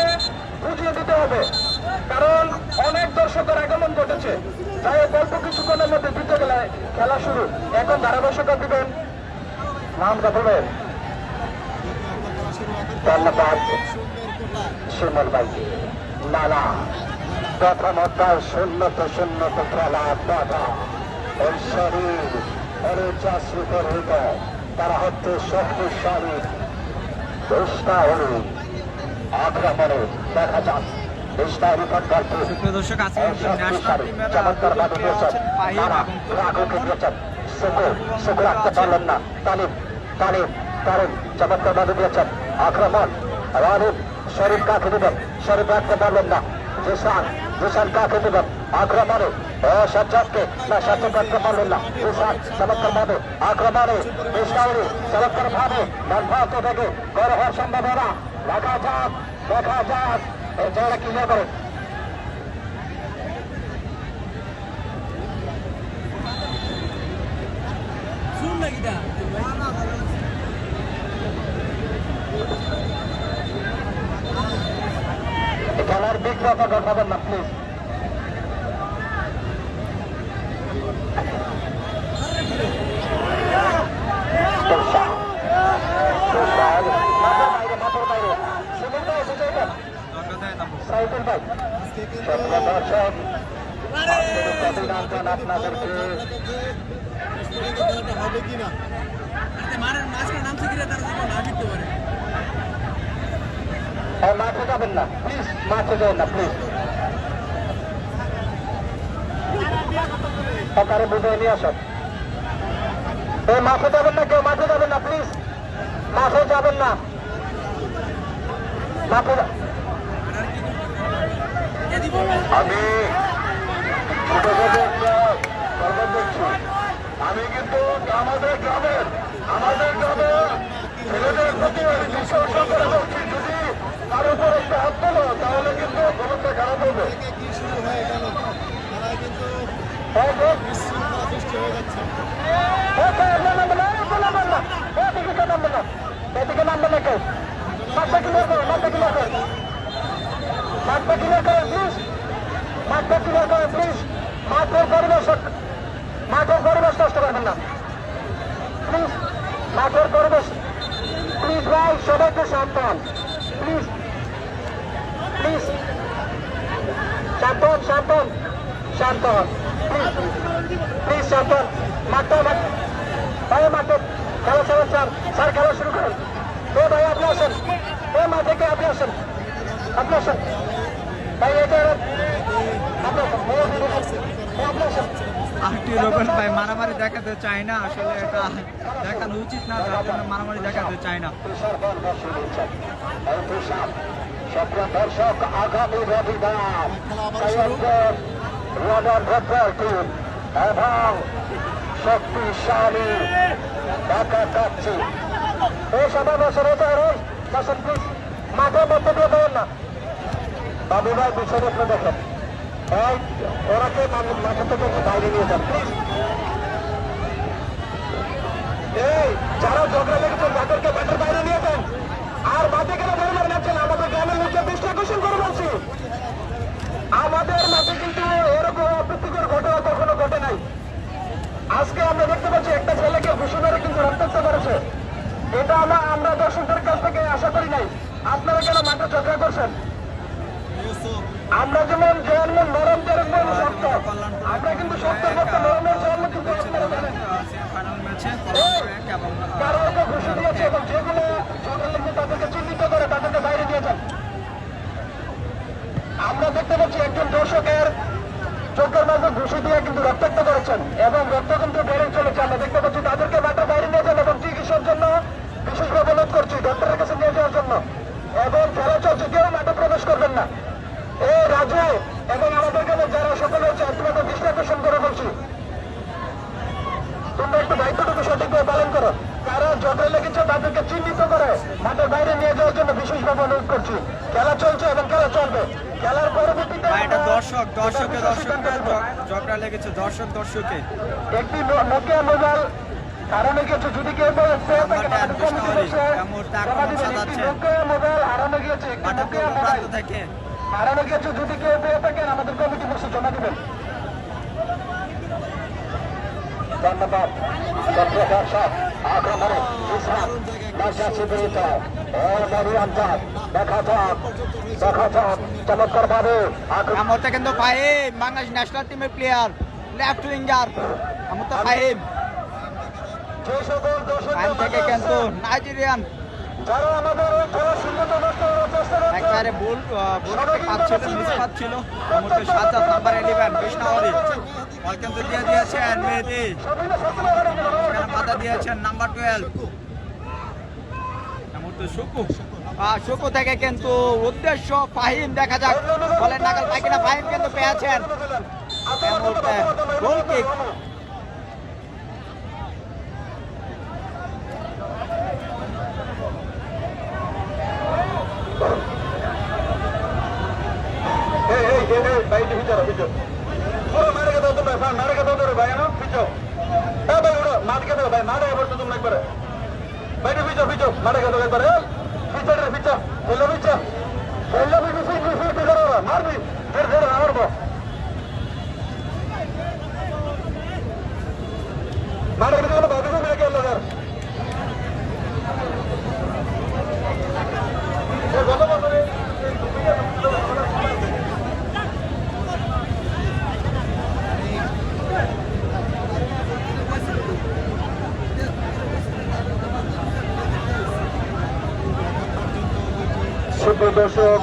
বুঝিয়ে দিতে হবে, কারণ অনেক দর্শকের আগমন ঘটেছে। তাই অল্প কিছুক্ষণের মধ্যে দ্বিতীয় খেলা শুরু। এখন ধারাভাষ্যটা দিবেন নামটা বলবেন। ধন্যবাদ সুমন ভাই। না প্রথমত শূন্যত খেলা বাধা ওই শরীর অনুচাশ্রিত হৃদয়, তারা হচ্ছে শক্তিশালী চেষ্টা হলে আক্রমণে দেখা যাক
সুপ্রিয় দর্শক, আজকে কিন্তু ন্যাশনাল টিমের দুজন প্লেয়ার আছেন, ফাহিম এবং
রাখতে পারলেন না। তালিম চমৎকার বাধা দিয়েছেন। আক্রমণ রানিব শরীফ কাকে দেবেন, শরীফ রাখতে পারলেন না। জিসান কাকে দেবেন আক্রমণে, সজ্জাদকে না, সজ্জাদ রাখতে পারলেন না। জিসান চমৎকার ভাবে আক্রমণে, চমৎকার ভাবে ডানভাগ থেকে গড় হওয়ার সম্ভাবনা। দেখা যাক এই জায়গা কি করে। খেলার বিক্রতা দেখাবেন না প্লিজ। সাইকেল ভাই দর্শক আপনাদেরকে
হবে কিনা
মাঠে যাবেন না প্লিজ, মাঠে যাবেন না প্লিজ, সরকারে বুঝে নিয়ে আসেন। এই মাঠে যাবেন না, কেউ মাঠে যাবেন না প্লিজ, মাঠে যাবেন না, মাঠে
আমি আমি কিন্তু আমাদের গ্রামের ছেলেদের প্রতি আমি বিশ্বাস করে বলছি, যদি তার উপর একটা হাত তোলো তাহলে কিন্তু খবরটা খারাপ হবে।
কি শুরু হয়ে গেল, তারা কিন্তু বিশৃঙ্খলা সৃষ্টি হয়ে যাচ্ছে।
এদিকে নামবে না কেউ, মাঠটা ক্লিয়ার করো, মাঠটা ক্লিয়ার করো, মাঠটা ক্লিয়ার করো প্লিজ, মাঠটা ক্লিয়ার করো প্লিজ। মাঠের পরিবেশ নষ্ট করবেন না প্লিজ, মাঠের পরিবেশ প্লিজ ভাই, সবাইকে সাবধান প্লিজ, প্লিজ শান্ত হন, প্লিজ সন্তান মাঠটা ভাই মাঠে খেলা চালাচ্ছেন স্যার, খেলা শুরু করেন। এ ভাই আপনি আসেন, এ মাঠে কে আপনি আসেন, আপনি আসেন ভাই, এটা আপনি আসেন, আপনি আসেন।
আরটি রোবেল ভাই মারামারি দেখাতে চায় না, আসলে এটা দেখানো উচিত না, যার জন্য মারামারি দেখাতে চায় না।
দর্শক আগামী রবিবার রডার ফুটবল টিম এবং শক্তিশালী দেখা যাচ্ছে। এই সবাই বসেন, বসেন প্লিজ, মাঠের মধ্যে দিয়ে দেবেন না। বাবু ভাই পিছনে আপনি দেখেন, এই ওরাকে মাঠে থেকে বাইরে নিয়ে যান প্লিজ। এই যারা ঝগড়া লেগেছেন তাদেরকে মাঠের বাইরে নিয়ে যান। আর মাঠে কেন ধরে ধরে যাচ্ছেন? আমাদের গ্রামের লোককে দৃষ্টি আকর্ষণ করে বলছি, আমাদের মাঠে কিন্তু এরকম অপ্রীতিকর ঘটনা কখনো ঘটে নাই। আজকে আমরা দেখতে পাচ্ছি একটা ছেলেকে ঘুষি মেরে কিন্তু রক্তাক্ত করেছে। এটা আমরা দর্শকদের কাছ থেকে আশা করি নাই। আপনারা কেন মাঠে ঝগড়া করছেন? আমরা যেমন জন্ম নরম যেরকম শক্ত, আমরা কিন্তু শক্তের মতো নরমের জন্ম কিন্তু আপনারা জানেন। কারো ঘুষি দিয়েছে এবং যেগুলো ঝগড়া লেগে তাদেরকে চিহ্নিত করে তাদেরকে বাইরে দিয়ে যান। আমরা দেখতে পাচ্ছি একজন দর্শকের চোখের মাঝে ঘুষি দিয়ে কিন্তু রক্তাক্ত করেছেন এবং রক্ত কিন্তু বেড়ে চলেছে। আমরা দেখতে পাচ্ছি তাদেরকে মাঠের বাইরে নিয়ে যান এবং চিকিৎসার জন্য বিশেষভাবে অনুরোধ করছি ডক্টরের কাছে নিয়ে যাওয়ার জন্য। এবং খেলা চলছে, কেউ মাঠে প্রবেশ করবেন না। এই রাজু এবং আমাদের কাছে যারা সকলে হচ্ছে একমাত্র দৃষ্টি আকর্ষণ করে বলছি, তোমরা একটু দায়িত্বটুকু সঠিকভাবে পালন করো। কারা ঝগড়া লেগেছে তাদেরকে চিহ্নিত করে মাঠের বাইরে নিয়ে যাওয়ার জন্য বিশেষভাবে অনুরোধ করছি। খেলা চলছে এবং খেলা চলবে। খেলার পরবর্তীতে
দর্শকে ঝগড়া লেগেছে, দর্শকে
একটি নোকিয়া মোবাইল হারানো গিয়েছে। যদি কেউ নোকিয়া মোবাইল হারানো গিয়েছে, হারানো গিয়েছে, যদি কেউ পেয়ে থাকেন আমাদের কমিটি বসে জমা দেবেন। ধন্যবাদ। দর্শক আক্রমণে দেখা যাক চমৎকার ভাবে
আমরটা কিন্তু ফাহিম, বাংলাদেশ ন্যাশনাল টিমের প্লেয়ার, লেফট উইঙ্গার আমরটা ফাহিম।
যে সকল
ফাহিম থেকে কিন্তু নাইজেরিয়ান
যারা আমাদের খেলার শূন্যতা নষ্ট করার চেষ্টা করছে,
একবারে ভুল মিস পাচ্ছিল। আমরটা 7 নাম্বার 11 কৃষ্ণাহরি বল কিন্তু দিয়ে দিয়েছেন মেহেদি, বাধা দিয়েছেন নাম্বার 12 আমরটা শুকু থেকে কিন্তু উদ্দেশ্য ফাহিম, দেখা যাক বলের নাগাল পায় কিনা। ফাহিম কিন্তু পেয়েছেন গোল কিক।
দর্শক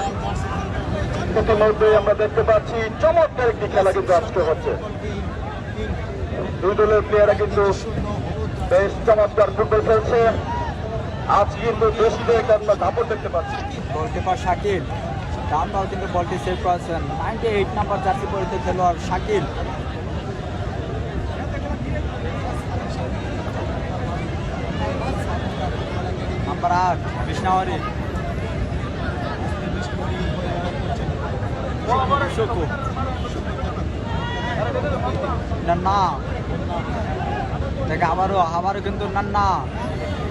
ইতিমধ্যে আমরা দেখতে পাচ্ছি চমৎকার একটি খেলা কিন্তু আজকে হচ্ছে। দুই দলের প্লেয়াররা কিন্তু বেশ চমৎকার ফুটবল খেলছে। আজকে কিন্তু দেশিদের একটা দাপট দেখতে পাচ্ছি।
গোলকিপার শাকিল, ডান বল কিন্তু বলটি সেভ করেছেন 98 নাম্বার জার্সি পরিহিত খেলোয়াড় শাকিল। নাম্বার 8 কৃষ্ণাহরি, শুকু নান্না থেকে আবারও কিন্তু নান্না,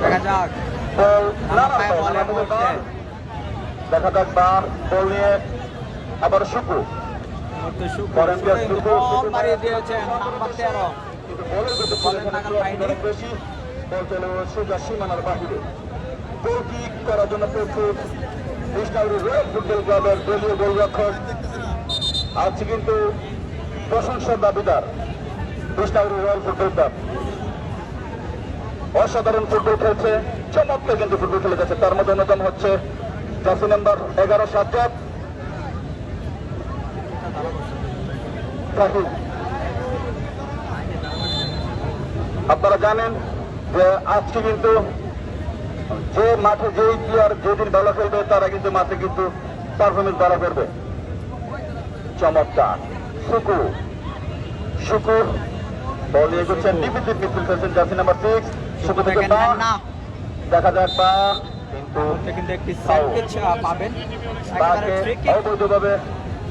দেখা যাক
দেখা যাক বা বল নিয়ে আবার শুকু
মারিয়ে দিয়েছেন নাম্বার 13
বেশি বল চলে সোজা সীমানার বাহিরে। গোল কিক করার জন্য প্রস্তুত ফুটবল ক্লাবের দলীয় গোলরক্ষক। আজকে কিন্তু প্রশংসার দাবিদার
কৃষ্ণাগুড়ি রয়্যাল ফুটবল ক্লাব অসাধারণ ফুটবল খেলছে, চমৎকার কিন্তু ফুটবল খেলে যাচ্ছে। তার মধ্যে অন্যতম হচ্ছে জার্সি নাম্বার 11 সাজ্জাদ তাহিদ। আপনারা জানেন যে আজকে কিন্তু যে মাঠে যেই প্লেয়ার যেদিন ভালো খেলবে তারা কিন্তু মাঠে কিন্তু পারফরমেন্স ভালো করবে। চমৎকার শুকুর বল নিয়ে করছেন, ডিফেন্সিভ মিডফিল্ড খেলছেন জার্সি নাম্বার 6 শুকুর থেকে পা দেখা যাক পা কিন্তু
কিন্তু একটি স্যান্ডউইচ পাবেন
তাকে অবৈধভাবে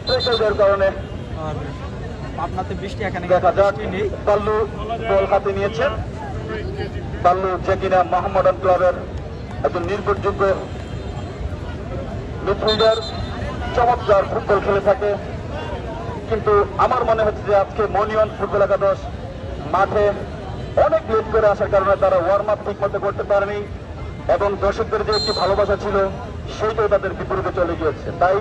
প্রেসারের কারণে
আর পাবনাতে বৃষ্টি এখানে
দেখা যাক।
বৃষ্টি নেই।
পাল্লু বল হাতে নিয়েছেন, পাল্লু যে কিনা মোহাম্মডান ক্লাবের একজন নির্ভরযোগ্য মিডফিল্ডার, চমৎকার ফুটবল খেলে থাকে। কিন্তু আমার মনে হচ্ছে যে আজকে মনিয়ন ফুটবল একাদশ মাঠে অনেক লেট করে আসার কারণে তারা ওয়ার্ম আপ ঠিক মতো করতে পারেনি এবং দর্শকদের যে একটি ভালোবাসা ছিল সেইটাই তাদের বিপরীতে চলে গিয়েছে। তাই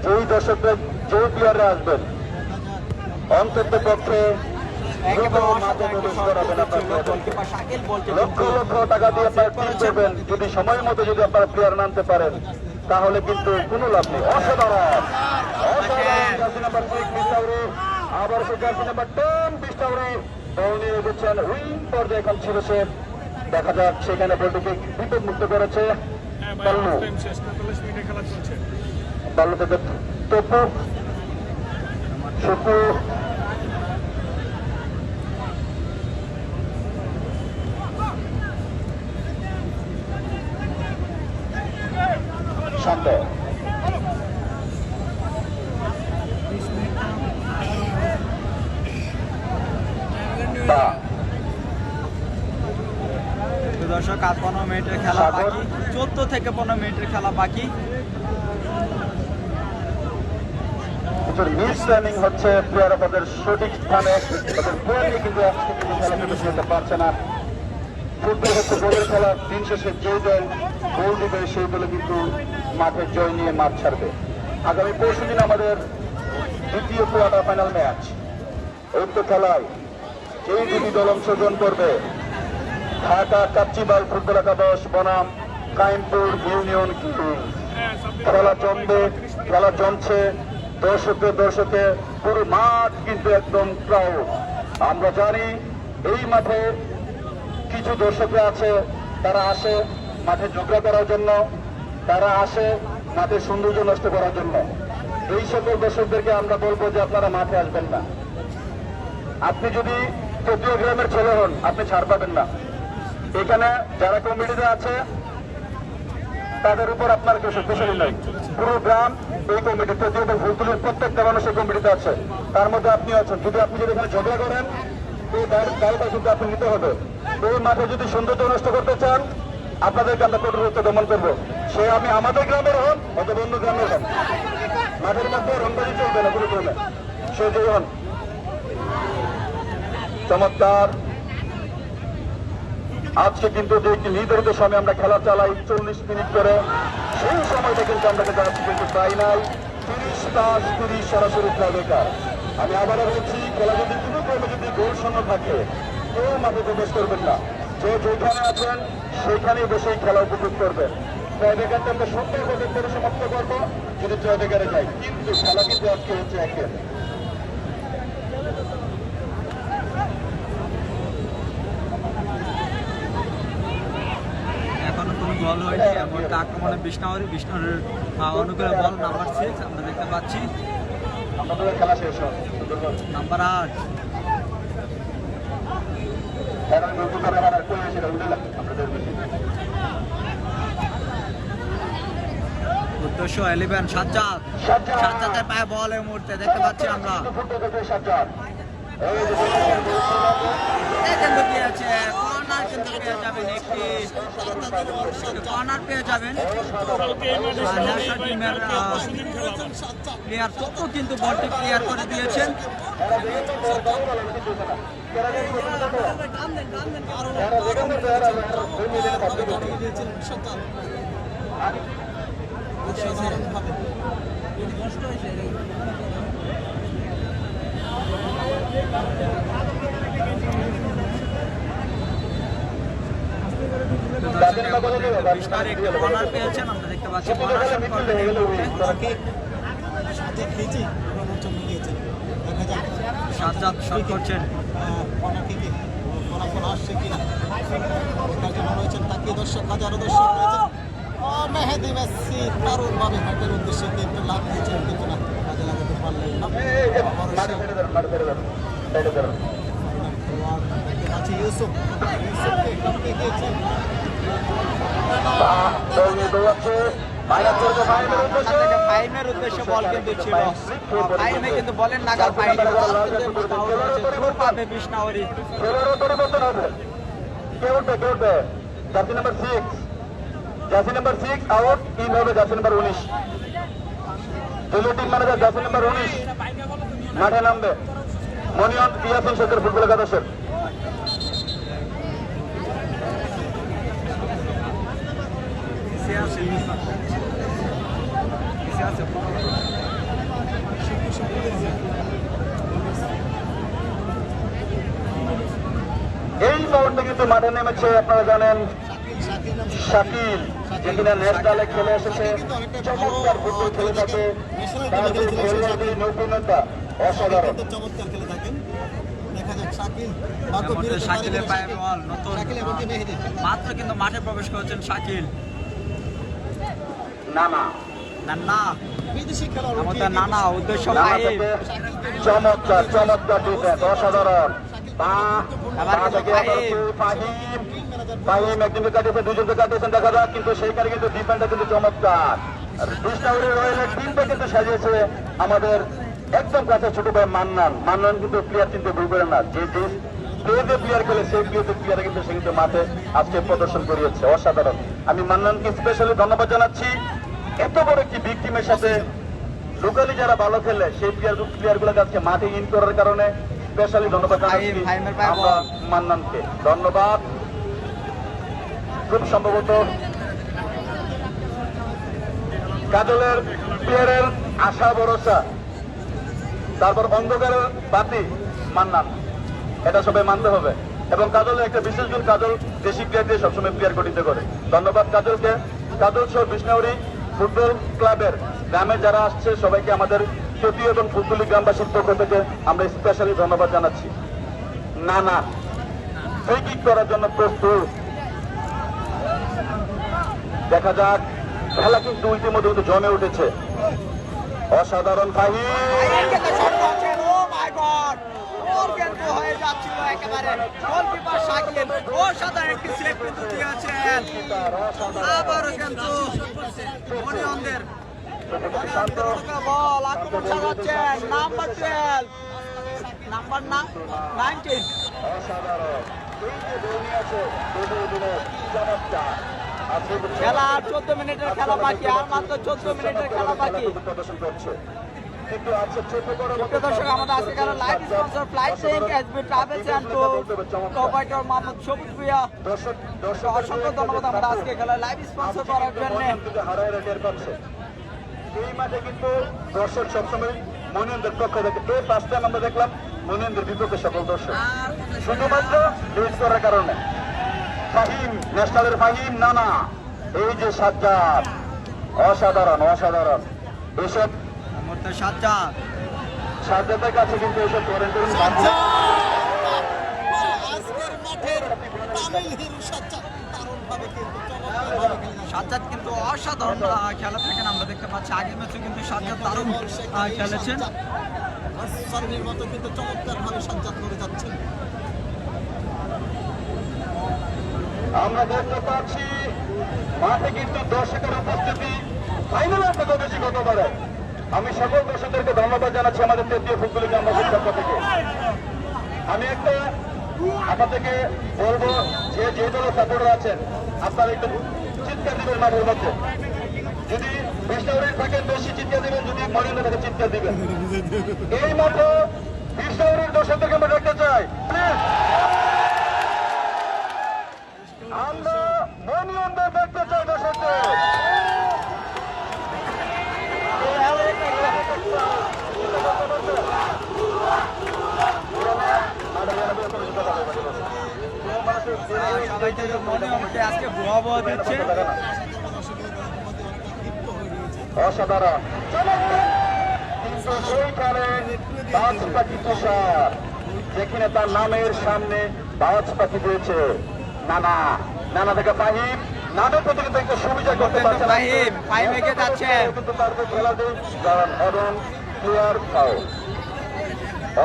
যেই দর্শকদের যে প্লেয়াররা আসবেন অন্তত পক্ষে
একেবারে অসাধারণ একটি শট ছিল, গোলকিপার শাকিল বলকে
লক্ষ লক্ষ টাকা দিয়ে আপনারা টিম করবেন, যদি সময় মতো যদি আপনারা প্লেয়ার নামতে পারেন তাহলে কিন্তু কোনো লাভ নেই। অসাধারণ জার্সি নাম্বার 6 বিস্তাউরি, আবার সে জার্সি নাম্বার 10 বিস্তাউরি বল নিয়ে এগোচ্ছেন। উইং পর্যায়ে এখন ছিল সে, দেখা যাক সেখানে বলটিকে বিপদ মুক্ত করেছে পাল্লু।
শেষ 45 মিনিটে খেলা চলছে।
পাল্লু থেকে তপু শুকু শান্ত
দর্শক আর 15 মিনিটের খেলা বাকি, 14 থেকে 15 মিনিটের খেলা বাকি।
মিস রানিং হচ্ছে প্লেয়ার তাদের সঠিক স্থানে তাদের প্লেয়ারই কিন্তু আজকে কিন্তু খেলা খেলতে পারছে না। ফুটবল হচ্ছে গোলের খেলা, দিন শেষে যে দল গোল দিবে সেই দলে কিন্তু মাঠের জয় নিয়ে মাঠ ছাড়বে। আগামী পরশু দিন আমাদের দ্বিতীয় কোয়ার্টার ফাইনাল ম্যাচ, উক্ত খেলায় যেই দুটি দল অংশগ্রহণ করবে ঢাকা কাচ্চিবাল ফুটবল একাদশ বনাম কাইমপুর ইউনিয়ন কিংস। খেলা জমবে, খেলা জমছে, দর্শকে পুরো মাঠ কিন্তু একদম ক্রাউড। আমরা জানি এই মাঠে কিছু দর্শকরা আছে, তারা আসে মাঠে ঝগড়া করার জন্য, তারা আসে মাঠের সৌন্দর্য নষ্ট করার জন্য। এই সকল দর্শকদেরকে আমরা বলবো যে আপনারা মাঠে আসবেন না। আপনি যদি তৃতীয় গ্রামের ছেলে হন আপনি ছাড় পাবেন না। এখানে যারা কমিটিতে আছে তাদের উপর আপনার কেউ শক্তিশালী নয়। পুরো গ্রাম এই কমিটি, তৃতীয় ভুলতুলির প্রত্যেকটা মানুষ এই কমিটিতে আছে, তার মধ্যে আপনি আছেন। যদি আপনি যদি এখানে ঝগড়া করেন এই দায়টা কিন্তু আপনি নিতে হবে। এই মাঠে যদি সৌন্দর্য নষ্ট করতে চান আপনাদেরকে আমরা কঠোর হত্যা দমন করবো। সে আমি আমাদের গ্রামের হন অথবা অন্য গ্রামের হন, মাঠের মধ্যে রংবাজি চলবে না কোনো গ্রামে, সে যে হন। চমৎকার। আজকে কিন্তু যে একটি নির্ধারিত সময় আমরা খেলা চালাই 40 মিনিট করে, সেই সময়টা কিন্তু আমরা যাচ্ছি কিন্তু তাই নাই। 30-30 সরাসরি খেলা বেকার। আমি আবারও বলছি, খেলা যদি কোনো ক্রমে যদি গোল শূন্য থাকে কেউ মাঠে প্রবেশ করবেন না। যে যেখানে আছেন সেইখানেই বসেই খেলা উপভোগ করবেন। জয় বেকারটা আমরা সুন্দর করে সমাপ্ত করবো যদি জয় বেকারে যাই, কিন্তু খেলা কিন্তু আজকে হচ্ছে একের।
এখনো কোনো গোল হয়নি, এমনটা আক্রমণে বিষ্ণাহরের অনুকূলে বল নাম্বার 6 আমরা দেখতে পাচ্ছি,
আমাদের খেলা শেষ হয়
নাম্বার 8 উদ্দেশ্য 11 সাজ্জাদের পায়ে বল এই মুহূর্তে দেখতে পাচ্ছি আমরা। কিন্তু কি আছে, কর্নার কিন্তু পেয়ে যাবেন, একটি কর্নার পেয়ে যাবেন। ন্যাশনাল টিমের প্লেয়ার তবু কিন্তু বলটি ক্লিয়ার করে দিয়েছেন। পরিষ্কার একটি কর্নার পেয়েছেন, আমরা দেখতে পাচ্ছি কর্নার শট করবেন এই মুহূর্তে।
সাথে খেয়েছি রোমাঞ্চন মিলিয়েছে। দেখা যাক
সাজ্জাদ শট করছেন।
কর্নার থেকে ফলাফল আসছে কিনা তার জন্য রয়েছেন তাকিয়ে দর্শক, হাজারো দর্শক রয়েছেন। মেহেদি মেসি দারুণভাবে হাটের উদ্দেশ্যে কিন্তু লাভ দিয়েছেন, কিন্তু না কাজে লাগাতে পারলেন না। আছে ইউসুফ, ইউসুফকে টপকে গিয়েছেন।
ফাইমের উদ্দেশ্যে বল কিন্তু ছিল, ফাইমে কিন্তু বলের নাগাল পায়নি, বল কিন্তু জোর পাবে বিষ্ণাওয়ারি।
পরিবর্তন হবে, কে উঠবে কে উঠবে? Jersey number 6, jersey number 6 out, in হবে jersey number 19। Team manager jersey number 19 মাঠে নামবে। মনিয়ন ইয়াসিন শেখের ফুটবল একাদশের। এই মুহূর্তে কিন্তু মাঠে নেমেছে আপনারা জানেন শাকিল, যে কিনা ন্যাশনালে খেলে এসেছে, চমৎকার ফুটবল খেলে থাকে, তার যে খেলোয়াড়ি নৈপুণ্যতা অসাধারণ।
চমৎকার খেলে থাকেন। দেখা যাক শাকিল
শাকিলের পায়ে বল, নতুন মাত্র কিন্তু মাঠে প্রবেশ করেছেন শাকিল।
নানা
নান্না
বিদেশি খেলোয়াড়
আমাদের নানা উদ্দেশ্য
নানা
ফাইম।
থেকে চমৎকার চমৎকার ডিফেন্স অসাধারণ। ফাহিম একজনকে কাটিয়েছে, দুজনকে কাটিয়েছেন, দেখা যাক, কিন্তু সেইখানে কিন্তু ডিফেন্সটা কিন্তু চমৎকার। কৃষ্ণাউড়ি রয়্যালের টিমটা কিন্তু সাজিয়েছে আমাদের একদম কাছে ছোট ভাই মান্নান। মান্নান কিন্তু প্লেয়ার চিনতে ভুল করে না, যে যে প্লেয়ার খেলে সেই প্লেয়ার কিন্তু সে কিন্তু মাঠে আজকে প্রদর্শন করিয়েছে, অসাধারণ। আমি মান্নানকে স্পেশালি ধন্যবাদ জানাচ্ছি। এত বড় একটি বিগ টিমের সাথে লোকালি যারা ভালো খেলে সেই প্লেয়ারগুলোকে আজকে মাঠে ইন করার কারণে স্পেশালি ধন্যবাদ জানাচ্ছি আমরা মান্নানকে। ধন্যবাদ। খুব সম্ভবত কাজলের প্লেয়ারের আশা ভরসা, তারপর অন্ধকারের বাতি মান্নান, এটা সবাই মানতে হবে। এবং কাজলের একটা বিশেষ গুণ, কাজল দেশি প্লেয়ার দিয়ে সবসময় প্লেয়ার গঠিত করে। ধন্যবাদ কাজলকে। কাজল সহ বিষ্ণাউড়ি ফুটবল ক্লাবের গ্রামে যারা আসছে সবাইকে আমাদের চতীয় এবং ফুটবলি গ্রামবাসীর পক্ষ থেকে আমরা স্পেশালি ধন্যবাদ জানাচ্ছি। নানা ফ্রি কিক করার জন্য প্রস্তুত। দেখা যাক, খেলা কিন্তু ইতিমধ্যে কিন্তু জমে উঠেছে, অসাধারণ। ফাহিম
হয়ে যাচ্ছিল একেবারে, গোলকিপার শাকিল অসাধারণ একটি সেভ কিন্তু দিয়েছেন। আবারও কিন্তু মনিয়নদের বল আক্রমণ চালাচ্ছেন নাম্বার 12, নাম্বার 19। খেলা 14 মিনিটের খেলা বাকি, আর মাত্র 14 মিনিটের খেলা বাকি। দর্শক, আমাদের আজকে খেলা লাইভ স্পন্সর ফ্লাইট সিং SB travels and tours, proprietor Mohammad Sabuj Bhuiyan. অসংখ্য ধন্যবাদ আমাদের আজকে খেলা লাইভ স্পন্সর করার জন্য।
এই মাঠে কিন্তু দর্শক সবসময় মনিয়নদের পক্ষ থেকে। এই ফার্স্ট টাইম আমরা দেখলাম মনিয়নদের বিপক্ষে সকল দর্শক, শুধুমাত্র লিড করার কারণে। ফাহিম, ন্যাশনালের ফাহিম, নানা, এই যে সাজ্জাদ, অসাধারণ অসাধারণ। এসব সাজ্জাদের কাছে কিন্তু এসব করেন
আজকের মাঠের তামিল হিরো
সাজ্জাদ কিন্তু অসাধারণ খেলা থাকেন, আমরা দেখতে পাচ্ছি। আগের ম্যাচে কিন্তু সাজ্জাদ দারুণ খেলেছেন।
সার্ভের মতো কিন্তু চমৎকার ভাবে সাজ্জাদ করে যাচ্ছেন।
আমরা দেখতে পাচ্ছি মাঠে কিন্তু দর্শকের উপস্থিতি ফাইনাল থেকে বেশি হতে পারে। আমি সকল দর্শকদেরকে ধন্যবাদ জানাচ্ছি আমাদের তৃতীয় ফুটবল গ্রামবাসীর পক্ষ থেকে। আমি একটা আপনাদেরকে বলবো, যে দলের সাপোর্টার আছেন আপনারা একটু চিৎকার দিবেন মাঠের মধ্যে। যদি বিষ্ণাউড়ির থাকেন বেশি চিৎকার দিবেন, যদি মনিয়নের থাকে চিৎকার দিবেন। এই মাত্র বিষ্ণাউড়ির দর্শকদেরকে আমরা দেখতে চাই, প্লিজ। আমরা মনিয়নদের দেখতে চাই দর্শকদের।
সবাই মনিয়নকে আজকে বব দিচ্ছে।
অসাধারণ, কিন্তু সেইখানে বাজ পাখি তুষার, যেখানে তার নামের সামনে বাজ পাখি দিয়েছে নানা। নানা থেকে ফাহিম, নামের প্রতি কিন্তু একটা সুবিধা করতে পারছে না।
ফাহিম এগিয়ে যাচ্ছে,
কিন্তু তারপর খেলা দিই এবং ক্লিয়ার ফাউল।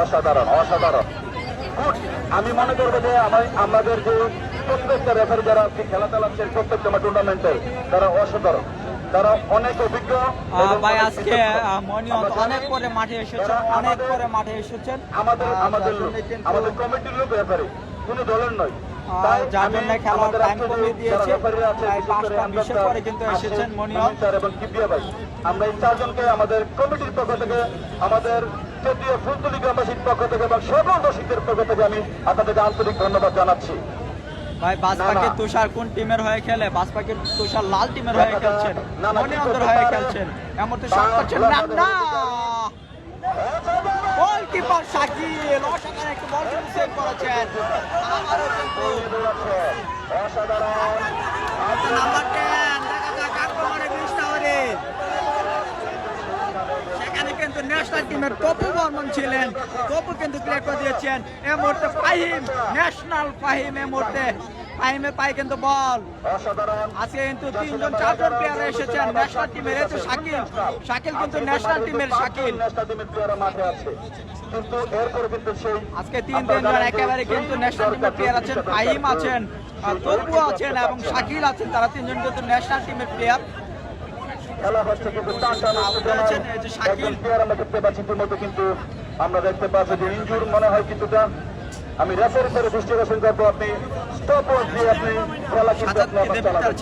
অসাধারণ, অসাধারণ, গুড। আমি মনে করবো যে আমাদের যে প্রত্যেকটা রেফারি যারা আজকে খেলা চালাচ্ছেন প্রত্যেকটা টুর্নামেন্টের, তারা অসাধারণ, তারা অনেক অভিজ্ঞ।
ভাই আজকে মনিয়ত অনেক পরে মাঠে এসেছেন, অনেক পরে মাঠে এসেছেন।
আমাদের কমিটির লোক রেফারি, কোনো দলের নয়,
যার জন্য খেলার টাইম কমিয়ে দিয়েছে। 5:20 পরে কিন্তু এসেছেন মনিয়ত
এবং কিবিয়া ভাই। আমরা এই চারজনকে আমাদের কমিটির পক্ষ থেকে, আমাদের কেন্দ্রীয় ফুলতলি গ্রামবাসীর পক্ষ থেকে এবং সকল দর্শকদের পক্ষ থেকে আমি আপনাদেরকে আন্তরিক ধন্যবাদ জানাচ্ছি।
ভাই বাজপাখি তুষার কোন টিমের হয়ে খেলে? বাজপাখি তুষার লাল টিমের হয়ে খেলছেন, মনিয়ন্তের হয়ে খেলছেন। এমন তো শট করছেন না, গোলকিপার শাকিল অসাধারণ একটু বল কিন্তু সেভ করেছেন। আবারও কিন্তু
অসাধারণ,
নাম্বার 10 দেখা যাক আক্রমণে বিস্তারে। সেখানে কিন্তু ন্যাশনাল টিমের তপু বর্মন ছিলেন, তপু কিন্তু ক্লিয়ার করে দিয়েছেন। এই মুহূর্তে ফাহিম, ন্যাশনাল ফাহিম, এই মুহূর্তে ফাহিমের পায়ে কিন্তু বল।
অসাধারণ,
আজকে কিন্তু 3-4 প্লেয়ার এসেছেন ন্যাশনাল টিমের। এই যে শাকিল, শাকিল কিন্তু ন্যাশনাল টিমের শাকিল।
ন্যাশনাল টিমের প্লেয়াররা মাঠে আছে, কিন্তু এরপরে কিন্তু সেই
আজকে 3 জন একেবারে কিন্তু ন্যাশনাল টিমের প্লেয়ার আছেন। ফাহিম আছেন, তপু আছেন এবং শাকিল আছেন, তারা 3 জন কিন্তু ন্যাশনাল টিমের প্লেয়ার।
খেলা হচ্ছে কিন্তু একজন প্লেয়ার আমরা দেখতে পাচ্ছি ইতিমধ্যে, কিন্তু আমরা দেখতে পাচ্ছি যে ইনজুর মনে হয় কিছুটা। আমি রেফারি করে দৃষ্টি আকর্ষণ করবো, আপনি স্টপ দিয়ে আপনি খেলা কিন্তু আপনি আবার চালাবেন,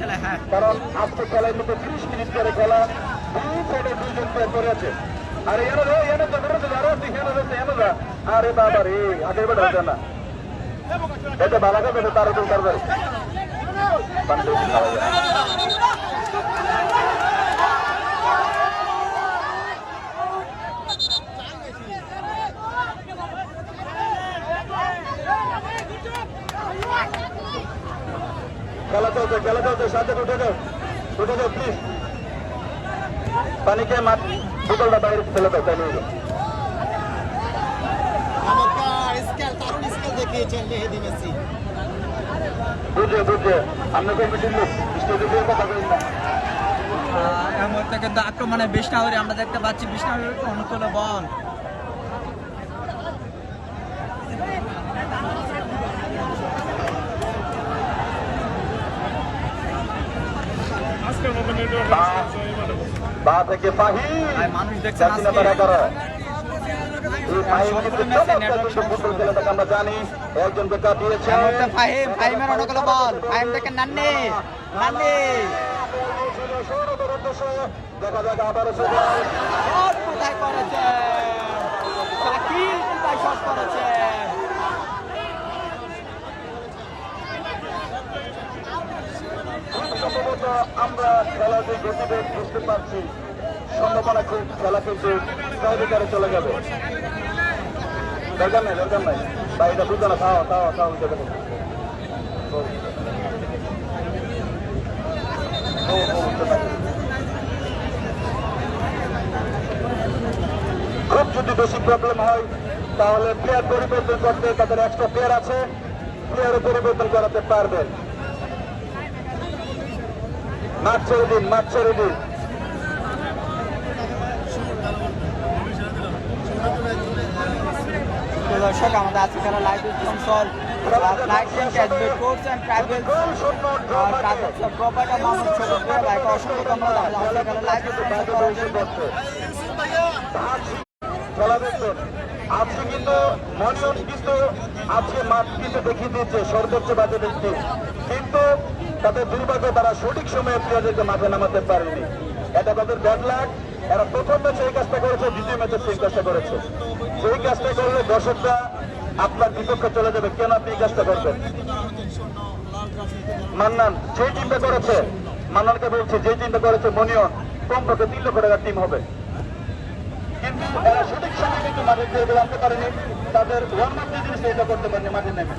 কারণ আজকে খেলার মধ্যে 30 মিনিট করে খেলা, দুই সাইডে 2 জন প্লেয়ার করে আছে। আর এনে তো বেরোতে আরো এনে যা, আরে বাবা রে, আগের বেটা হচ্ছে না, এটা ভালো করে তার উপর করবে। খেলা চলছে, সাথে উঠে যাও প্লিজ। পানিকে বোতলটা বাইরে ফেলে দাও, তাই নিয়ে
চমৎকার স্কেল, দারুণ স্কেল দেখিয়েছেন মেহেদী মেসি।
বুঝে আমরা কমিটির লোক স্টেডিয়ামের কথা বলি না।
এই মুহূর্তে কিন্তু আক্রমণে বিষ্ণাহরি আমরা দেখতে পাচ্ছি, বিষ্ণাহরির অনুকূলে বল।
আজকের মতো নেটওয়ার্ক
বা থেকে ফাহিম,
মানুষ দেখছেন আজকে
আমরা জানি একজন বেকার দিয়েছে।
ফাহিম, ফাহিমের অনুকূলে বল, ফাহিম থেকে নান্নি, নান্নি
দেখা যাক আবার
কোথায় করেছেন শাকিল, কোথায় শট করেছেন।
সম্ভবত আমরা খেলার যে গতিবেগ বুঝতে পারছি, সম্ভাবনা খুব খেলা কিন্তু সহযোগিতারে চলে যাবে। দরকার নাই বা এটা বুঝতে না, তাও খুব যদি বেশি প্রবলেম হয় তাহলে প্লেয়ার পরিবর্তন করতে তাদের এক্সট্রা প্লেয়ার আছে, প্লেয়ারও পরিবর্তন করাতে পারবেন। মাঠ ছেড়ে দিন।
দর্শক, আমাদের আজকে খেলা live sponsor flight cashback course and travels provider Mamun ছোট ভাইকে অসংখ্য ধন্যবাদ। আজকে খেলা লাইভ স্পন্সর করার জন্য
খেলা দেখবেন। আজকে কিন্তু মনিয়ন কিন্তু আজকে মাঠ কিন্তু দেখিয়ে দিচ্ছে সর্বোচ্চ বাজে ব্যক্তি, কিন্তু তাদের দুর্ভাগ্য তারা সঠিক সময়ে প্লেয়ারদেরকে মাঠে নামাতে পারেনি। এটা তাদের ব্যাড লাক। এরা প্রথম ম্যাচে এই কাজটা করেছে, দ্বিতীয় ম্যাচে সেই কাজটা করেছে। সেই কাজটা করলে দর্শকরা আপনার বিপক্ষে চলে যাবে। কেন আপনি এই কাজটা করবেন? মান্নান যে টিমটা করেছে, মান্নানকে বলছে যে টিমটা করেছে মনিয়ন, কমপক্ষে 3 লক্ষ টাকার টিম হবে, কিন্তু এরা সঠিক সময় কিন্তু মাঠে প্লেয়ারদের আনতে পারেনি। তাদের ওয়ার্ম আপ যে জিনিসটা এটা করতে পারেনি মাঠে নেমে।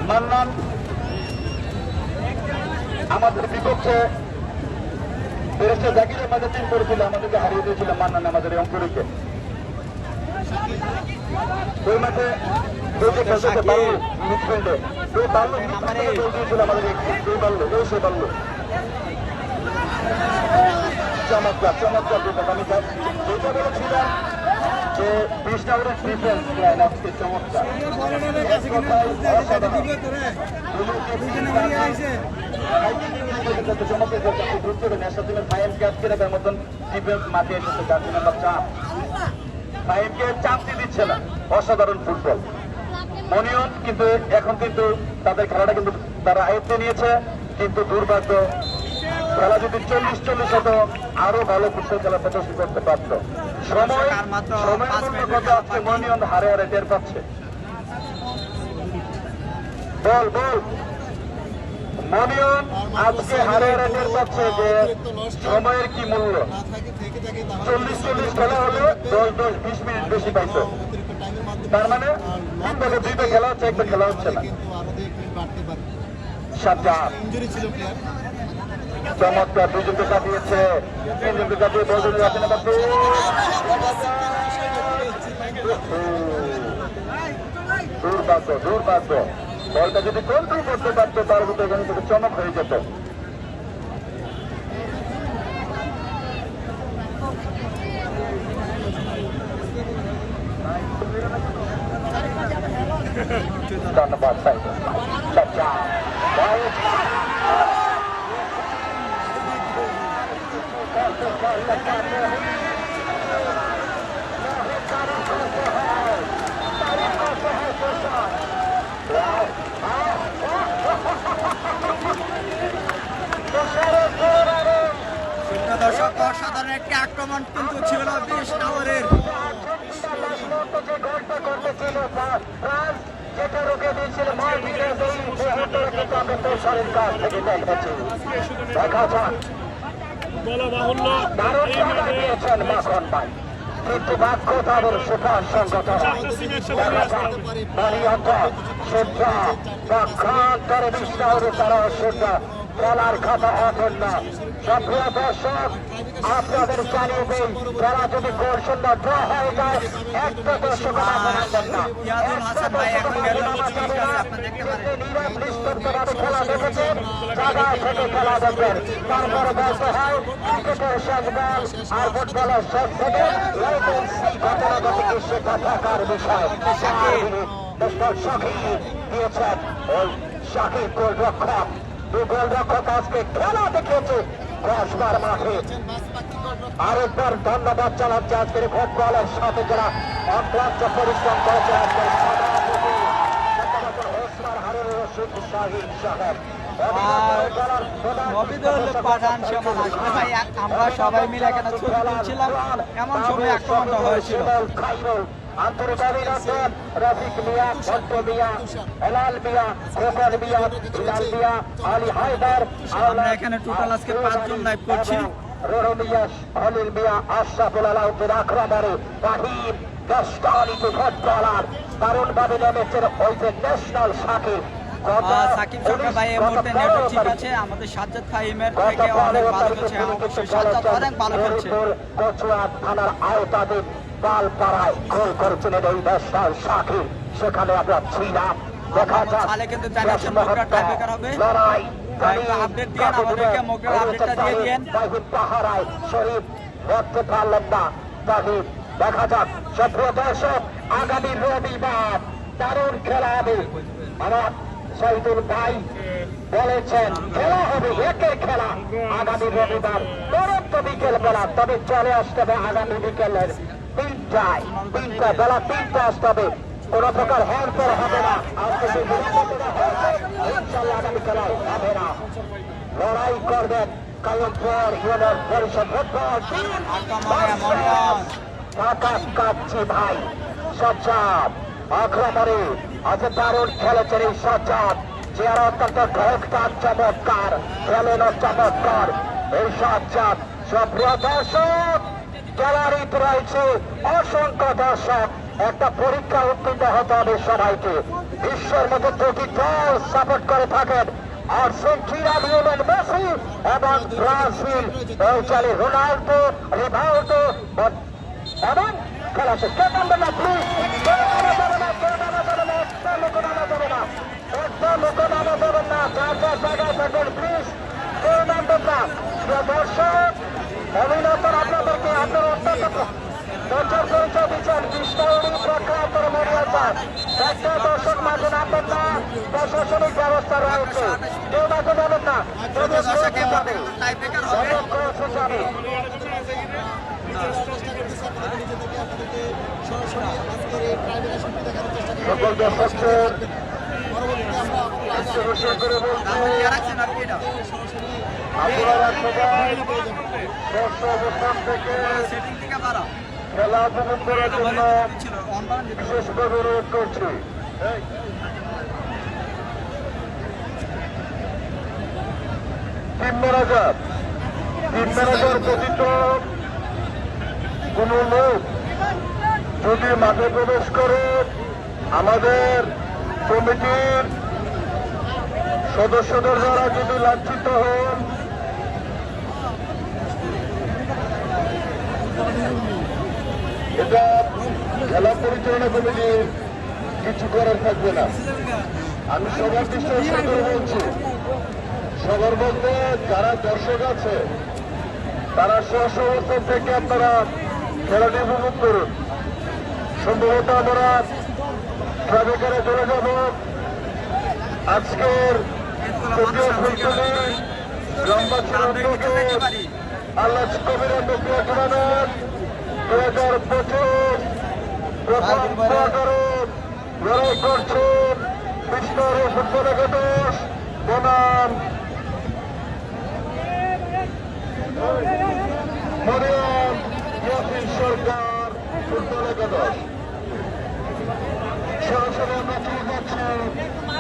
মান্নান আমাদের বিপক্ষে জাকিরের মাঝে 3 করেছিল, আমাদেরকে হারিয়ে দিয়েছিল মান্নান আমাদের এই অঙ্কুরিকে। ওই মাঠে মিডফিল্ডে দিয়েছিল আমাদের সে বাল্য চমৎকার চমৎকার। আমি যেটা বলেছিলাম যে 20 নম্বরের ডিফেন্স লাইন আজকে চমৎকার। অসাধারণ ফুটবল মনিয়ন, কিন্তু এখন কিন্তু তাদের খেলাটা কিন্তু তারা আয়ত্তে নিয়েছে, কিন্তু দুর্ভাগ্য খেলা যদি 40-40 হতো আরো ভালো ফুটবল খেলা প্রদর্শন করতে পারত। সময়ের কথা আজকে মনিয়ন হারে হারে টের পাচ্ছে। বল বল মনিয়ন আজকে হারে হারে টের পাচ্ছে যে সময়ের কি মূল্য। 40-40 খেলা হলে 10-20 মিনিট বেশি পাইতো, তার মানে 3 থেকে 2টা খেলা হচ্ছে, একটা খেলা হচ্ছে না। সাজ্জাদ চমৎকার, 2জনকে কাটিয়েছে, 3জনকে কাটিয়ে 10জনের আছে না। দুর্ভাগ্য দুর্ভাগ্য, বলটা যদি কন্ট্রোল করতে পারতো তার মধ্যে এখানে থেকে চমক হয়ে যেত। ধন্যবাদ
দর্শক, অসাধারণ একটি আক্রমণ কিন্তু ছিল 20 নম্বরের।
যেটা রুখে দিয়েছিল কাছ থেকে দেখা যাক।
বলা বাহুল্য
দারুণ
এই মাঠে
দিয়েছেন মাখন ভাই, কিন্তু বাক্য তাদের সুপার সংগঠন পক্ষান্তরে বিশ্বাসে তারা সুদ্ধা খেলার খাতা হতেন না। সক্রিয় দর্শক আপনাদের জানিয়ে দিই, খেলা যদি গোল শূন্য ড্র হয়ে যায় একটা দর্শক খেলা দেখেছেন, জায়গায় থেকে খেলা দেখবেন। তারপরে বলতে হয় ক্রিকেটের শেষ বল আর ফুটবলের শেষ থেকে ঘটনাগত সেটা থাকার বিষয়। দিয়েছেন ওই শাকিব গোলরক্ষক, গোলরক্ষক আজকে খেলা দেখিয়েছে কসবার মাঠে। আরেকবার ধন্যবাদ জানাচ্ছি আজকের ফুটবলের সাথে যারা অক্লান্ত পরিশ্রম করেছে। আজকের
আমরা সবাই মিলে এখানে ছবি তুলছিলাম, এমন সময় আক্রমণটা হয়েছিল।
রফিক মিয়া, ভট্ট মিয়া, হেলাল মিয়া, খোকন মিয়া, হিলাল মিয়া, আলী হায়দার।
আমরা এখানে টোটাল আজকে 5 জন লাইভ করছি।
রোহন মিয়া, হলিল মিয়া, আশরাফুল আলাউদ্দিন আক্রমণে ফাহিম দশটালিত ফুটবলার দারুণ ভাবে নেমেছেন। ওই যে ন্যাশনাল সাকিব
সাকিব সরকার ভাই এই মুহূর্তে নেটওয়ার্ক ঠিক আছে, আমাদের সাজ্জাদ ফাহিমের থেকে অনেক ভালো খেলছে। অবশ্যই সাজ্জাদ অনেক ভালো খেলছে।
কচুয়া থানার আওতাধীন পালপাড়ায় গোল করেছেন এই ন্যাশনাল সাকিব, সেখানে আমরা ছিলাম। দেখা যাক
তাহলে কিন্তু জানাচ্ছেন মোগরা টাইব্রেকার হবে।
লড়াই
আপডেট দিয়ে আমাদেরকে মোগরা আপডেটটা দিয়ে দেন।
পাহারায় শরীফ ধরতে পারলেন না তাহিদ। দেখা যাক সক্রিয় দর্শক, আগামী রবিবার দারুণ খেলা হবে। আমার শহীদুল ভাই বলেছেন খেলা হবে একের খেলা আগামী রবিবার তুরন্ত বিকেল বেলা, তবে চলে আসতে হবে আগামী বিকেলের 3টায়, বেলা 3টায় আসতে হবে। কোন প্রকার হেরফের হবে না। আজকে ইনশাল্লাহ আগামী খেলায় হবে না। লড়াই করবেন কায়মপুর ইউনিয়ন পরিষদ ফুটবল আকাশ কাটছে ভাই। সজ্জাদ আক্রমণে আজ দারুণ খেলেছেন এই সজ্জাদ, চেয়ার অত্যন্ত ঢোকটার চমৎকার, খেলেন চমৎকার এই সজ্জাদ। সপ্রিয় দর্শক, গ্যালারিতে রয়েছে অসংখ্য দর্শক, একটা পরীক্ষা উত্তীর্ণ হতে হবে সবাইকে। বিশ্বের মধ্যে দুটি দল সাপোর্ট করে থাকেন, আর্জেন্টিনা লিওনেল মেসি এবং ব্রাজিল ইতালি রোনাল্ডো রিভাল্ডো এবং খেলা শেষ। কে নামবে না প্লিজ, একদম লোক নামা যাবেন না, যার যার জায়গায় থাকবেন প্লিজ, কেউ নামবেন না। দর্শক অভিনন্দন আপনাদেরকে, আপনারা অত্যন্ত দর্শক পরিচয় দিচ্ছেন কৃষ্ণাউড়ি প্রখ্যাত মরিয়াচার। একটা দর্শক মাঝে নামবেন না, প্রশাসনিক ব্যবস্থা রয়েছে, কেউ মাঝে যাবেন না। সকল দর্শকদের আপনারা সবাই দর্শক অবস্থান থেকে খেলা উপভোগ করার জন্য বিশেষভাবে অনুরোধ করছি। টিম ম্যানেজার ব্যতীত কোন লোক যদি মাঠে প্রবেশ করে আমাদের কমিটির সদস্যদের দ্বারা যদি লাঞ্ছিত হন, এটা খেলা পরিচালনা কমিটির কিছু করার থাকবে না। আমি সবার বিশ্বাস করে বলছি, সবার মধ্যে যারা দর্শক আছে তারা স্ব অবস্থান থেকে আপনারা খেলাটি উপভোগ করুন। সম্ভবত আমরা ট্রাফিকারে চলে যাব। আজকের গ্রামবাসীর উদ্যোগে আল্লাহ কবিরের নকরিয়া টুর্নামেন্ট 2025 প্রথম কোয়ার্টারে লড়াই করছেন কৃষ্ণাউড়ি ফুটবল একাদশ বনাম মরিয়ম ইয়াসিন সরকার ফুটবল একাদশ। সরাসরি আমরা চলে যাচ্ছি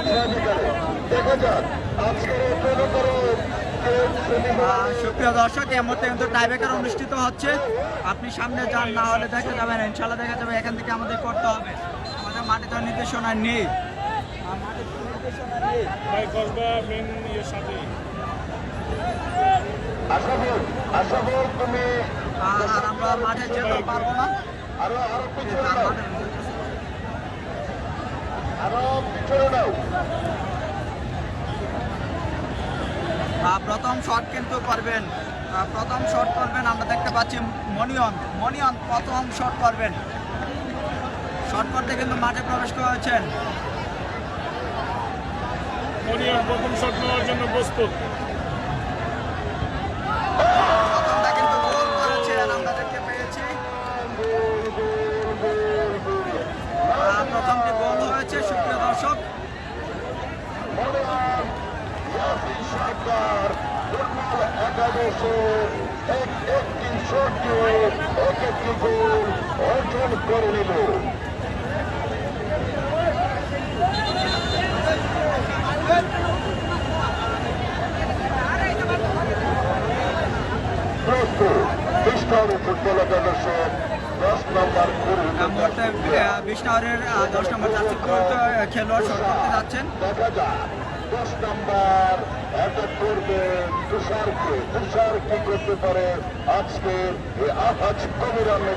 ট্রাফিকারে। দেখা যাক আজকের এই
সুপ্রিয় দর্শক, এই মুহূর্তে কিন্তু টাইব্রেকার অনুষ্ঠিত হচ্ছে। আপনি সামনে যান, না হলে দেখা যাবে না, ইনশাল্লাহ দেখা যাবে। এখান থেকে আমাদের করতে হবে, আমাদের মাঠে তো নির্দেশনা নেই।
তুমি
আর আমরা মাঠে যেতে পারবো না।
আরো পিছনে নাও।
প্রথম শট কিন্তু করবেন, প্রথম শট করবেন। আমরা দেখতে পাচ্ছি মনিয়ন প্রথম শট করবেন। শট করতে কিন্তু মাঠে প্রবেশ করেছেন।
মনিয়ন প্রথম শট নেওয়ার জন্য প্রস্তুত।
প্রথমটা কিন্তু গোল করেছেন, আমরা দেখতে পেয়েছি। প্রথমটি গোল হয়েছে সুপ্রিয় দর্শক।
সরকার একাদশের একটি শটে একটি গোল অর্জন করে নিল। কৃষ্ণাউড়ি ফুটবল একাদশের 10 নম্বর
বিষ্ণাউরের 10 নম্বর জার্সি খেলোয়াড় শট করতে যাচ্ছেন।
দেখা যাক 10 নম্বর অ্যাটাক করবে তুষার কি করতে পারে আজকে এই আজ কবিরামের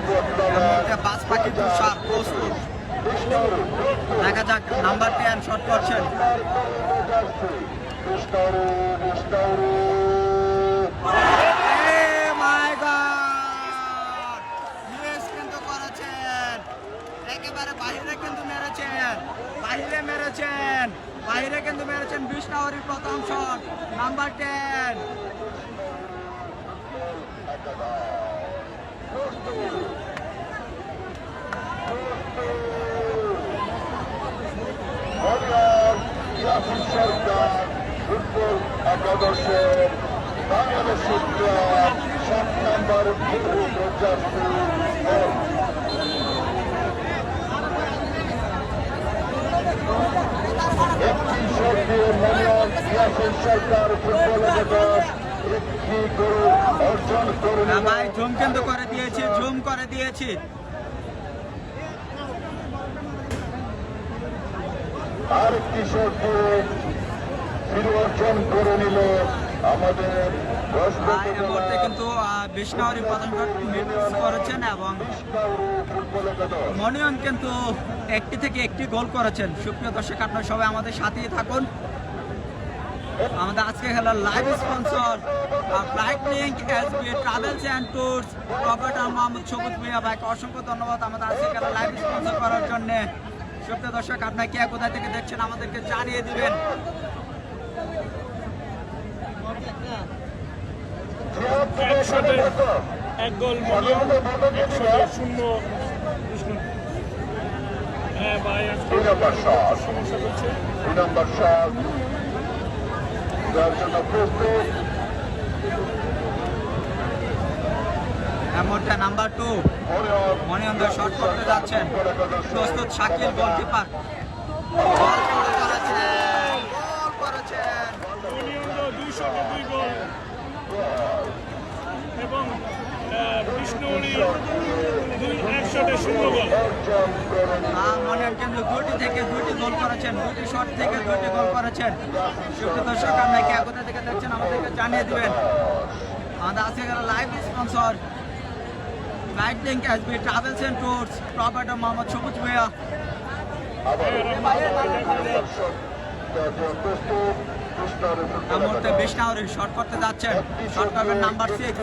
বাস পাখি তুষার প্রস্তুত। দেখা যাক নাম্বার 10 শট করছেন। একেবারে বাহিরে কিন্তু মেরেছেন বিষ্ণাউরির প্রথম শট নাম্বার 10।
সরকার ফুটবল একাদশের বাংলাদেশের 7 নম্বর একটি শট দিয়ে মনিয়ন ইয়াসিন সরকার ফুটবল একাদশ একটি গোল অর্জন করে
ভাই জুম কিন্তু করে দিয়েছি, জুম করে দিয়েছি।
আরেকটি শট দিয়ে ফিরে অর্জন করে নিল আমাদের
এই মুহূর্তে কিন্তু বিষ্ণাউরি প্রধান মিস করেছেন এবং
ফুটবল একাদশ।
মনিয়ন কিন্তু একটি থেকে একটি গোল করেছেন। সুপ্রিয় দর্শক, আপনারা সবাই আমাদের সাথেই থাকুন। আমাদের আজকে খেলার live sponsor flight link, SB travels and tours, প্রপার্টার Mohammad সবুজ মিয়া ভাইকে অসংখ্য ধন্যবাদ আমাদের আজকে খেলার লাইভ স্পন্সর করার জন্য। সুপ্রিয় দর্শক, আপনারা কে কোথায় থেকে দেখছেন আমাদেরকে জানিয়ে দিবেন।
একশোতে এক গোল মনিয়ন, 100-0 বিষ্ণু। হ্যাঁ ভাই, আজকে
দুই নম্বর শট,
সমস্যা হচ্ছে।
2 নম্বর শট যার জন্য প্রস্তুত।
এই মুহূর্তে নাম্বার 2 মনিয়ন শট করতে যাচ্ছেন। প্রস্তুত শাকিল, গোলকিপার। গোল করেছেন, গোল করেছেন।
মনিয়ন 200-2 গোল এবং বিষ্ণুরি 100-0 গোল।
মনিয়ন কিন্তু 2টি থেকে 2টি গোল করেছেন, 2টি শট থেকে 2টি গোল করেছেন। সুপ্রিয় দর্শক, আপনারা কে কোথা থেকে দেখছেন আমাদেরকে জানিয়ে দিবেন। আমাদের আজকে গেল live sponsor flight link, SB travels and tours, প্রপার্টার Mohammad সবুজ মিয়া। এই মুহূর্তে বিষ্ণাউরি শট করতে যাচ্ছেন, শট করবেন নাম্বার 6।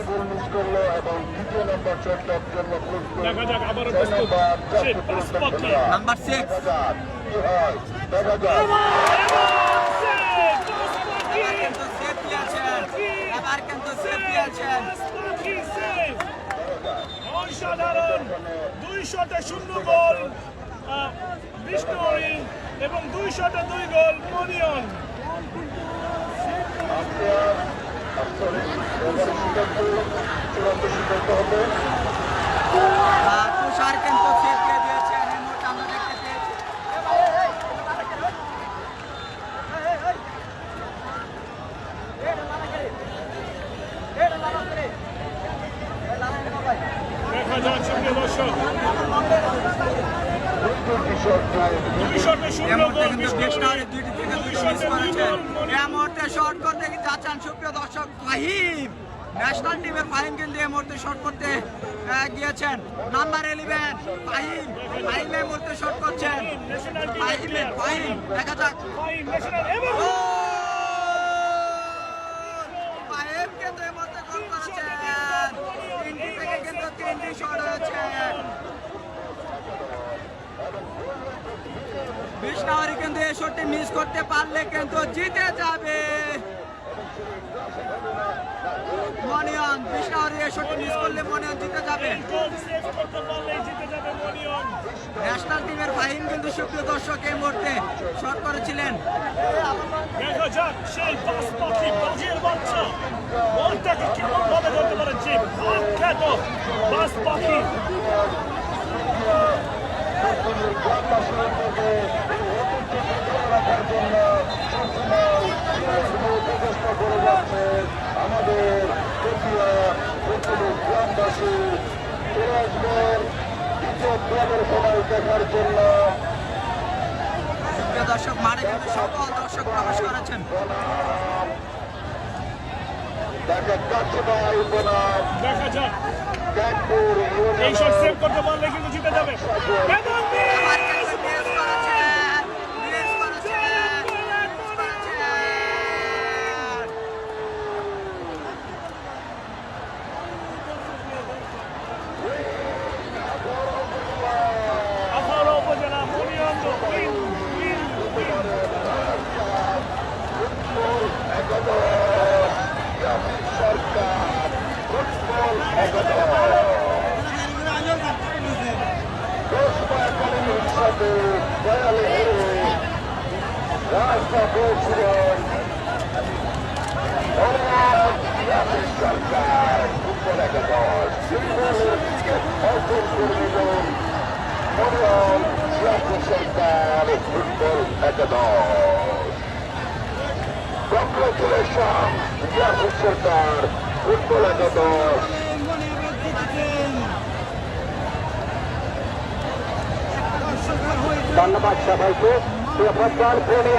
দেখা যাক আবারও প্রস্তুত সে পাসপথে।
নাম্বার 6 কিন্তু সেফ দিয়েছেন, এবার কিন্তু সেফ দিয়েছেন।
অসাধারণ 200-0 গোল বিষ্ণুরি এবং 200-2 গোল মনিয়ন।
তুষার কিন্তু সেফ দিয়ে দিয়েছেন। এই মুহূর্তে আমরা দেখতে পেয়েছি
দেখা যাক সুপ্রিয় দর্শক,
এই মুহূর্তে কিন্তু বিষ্ণাউরি 2টি থেকে 2টি মিস করেছেন। এই মুহূর্তে শট করতে যাচ্ছেন সুপ্রিয় দর্শক ফাহিম, ন্যাশনাল টিমের ফাহিম কিন্তু এই মুহূর্তে শট করতে গিয়েছেন। নাম্বার 11 ফাহিম, ফাহিম এই মুহূর্তে শট করছেন। ফাহিম দেখা যাক, ফাহিম কিন্তু এই মুহূর্তে গোল করেছেন। 3টি থেকে কিন্তু 3টি শট হয়েছে। বিষ্ণাউরি কিন্তু এই শটটি মিস করতে পারলে কিন্তু জিতে যাবে মনিয়ন। বিষ্ণাউরি এই শটটি মিস করলে মনিয়ন জিতে যাবে। ন্যাশনাল টিমের ফাহিম কিন্তু সুপ্রিয় দর্শক এই মুহূর্তে শট করেছিলেন।
দেখা যাক সেই বাস পাখি, বাজির বাচ্চা বলটাকে কেমন ভাবে ধরতে পারছে বিখ্যাত বাস পাখি।
আমাদের গ্রামবাসী সবাই দেখার জন্য
সুপ্রিয় দর্শক, মাঠে কিন্তু সকল দর্শক প্রবেশ করেছেন।
দেখা যাক
ক্যাটপুর
এই শট সেভ করতে পারলে কিন্তু জিতে যাবে। এবং
এবার কিন্তু মিস করেছেন, মিস করেছেন, মিস করেছেন।
আখাউড়া উপজেলা মনিয়ন উইন উইন উইন।
সরকার ফুটবল সাথে দয়ালে হেরে রাস্তা পেয়েছিলেন সরকার ফুটবল একাদশ অর্জন করে নিলেন মনিয়ন সরকার ফুটবল একাদশ। কংগ্রেচুলেশন ইয়াসির সরকার ফুটবল একাদশ।
ধন্যবাদ সবাইকে। ফুটবল প্রেমী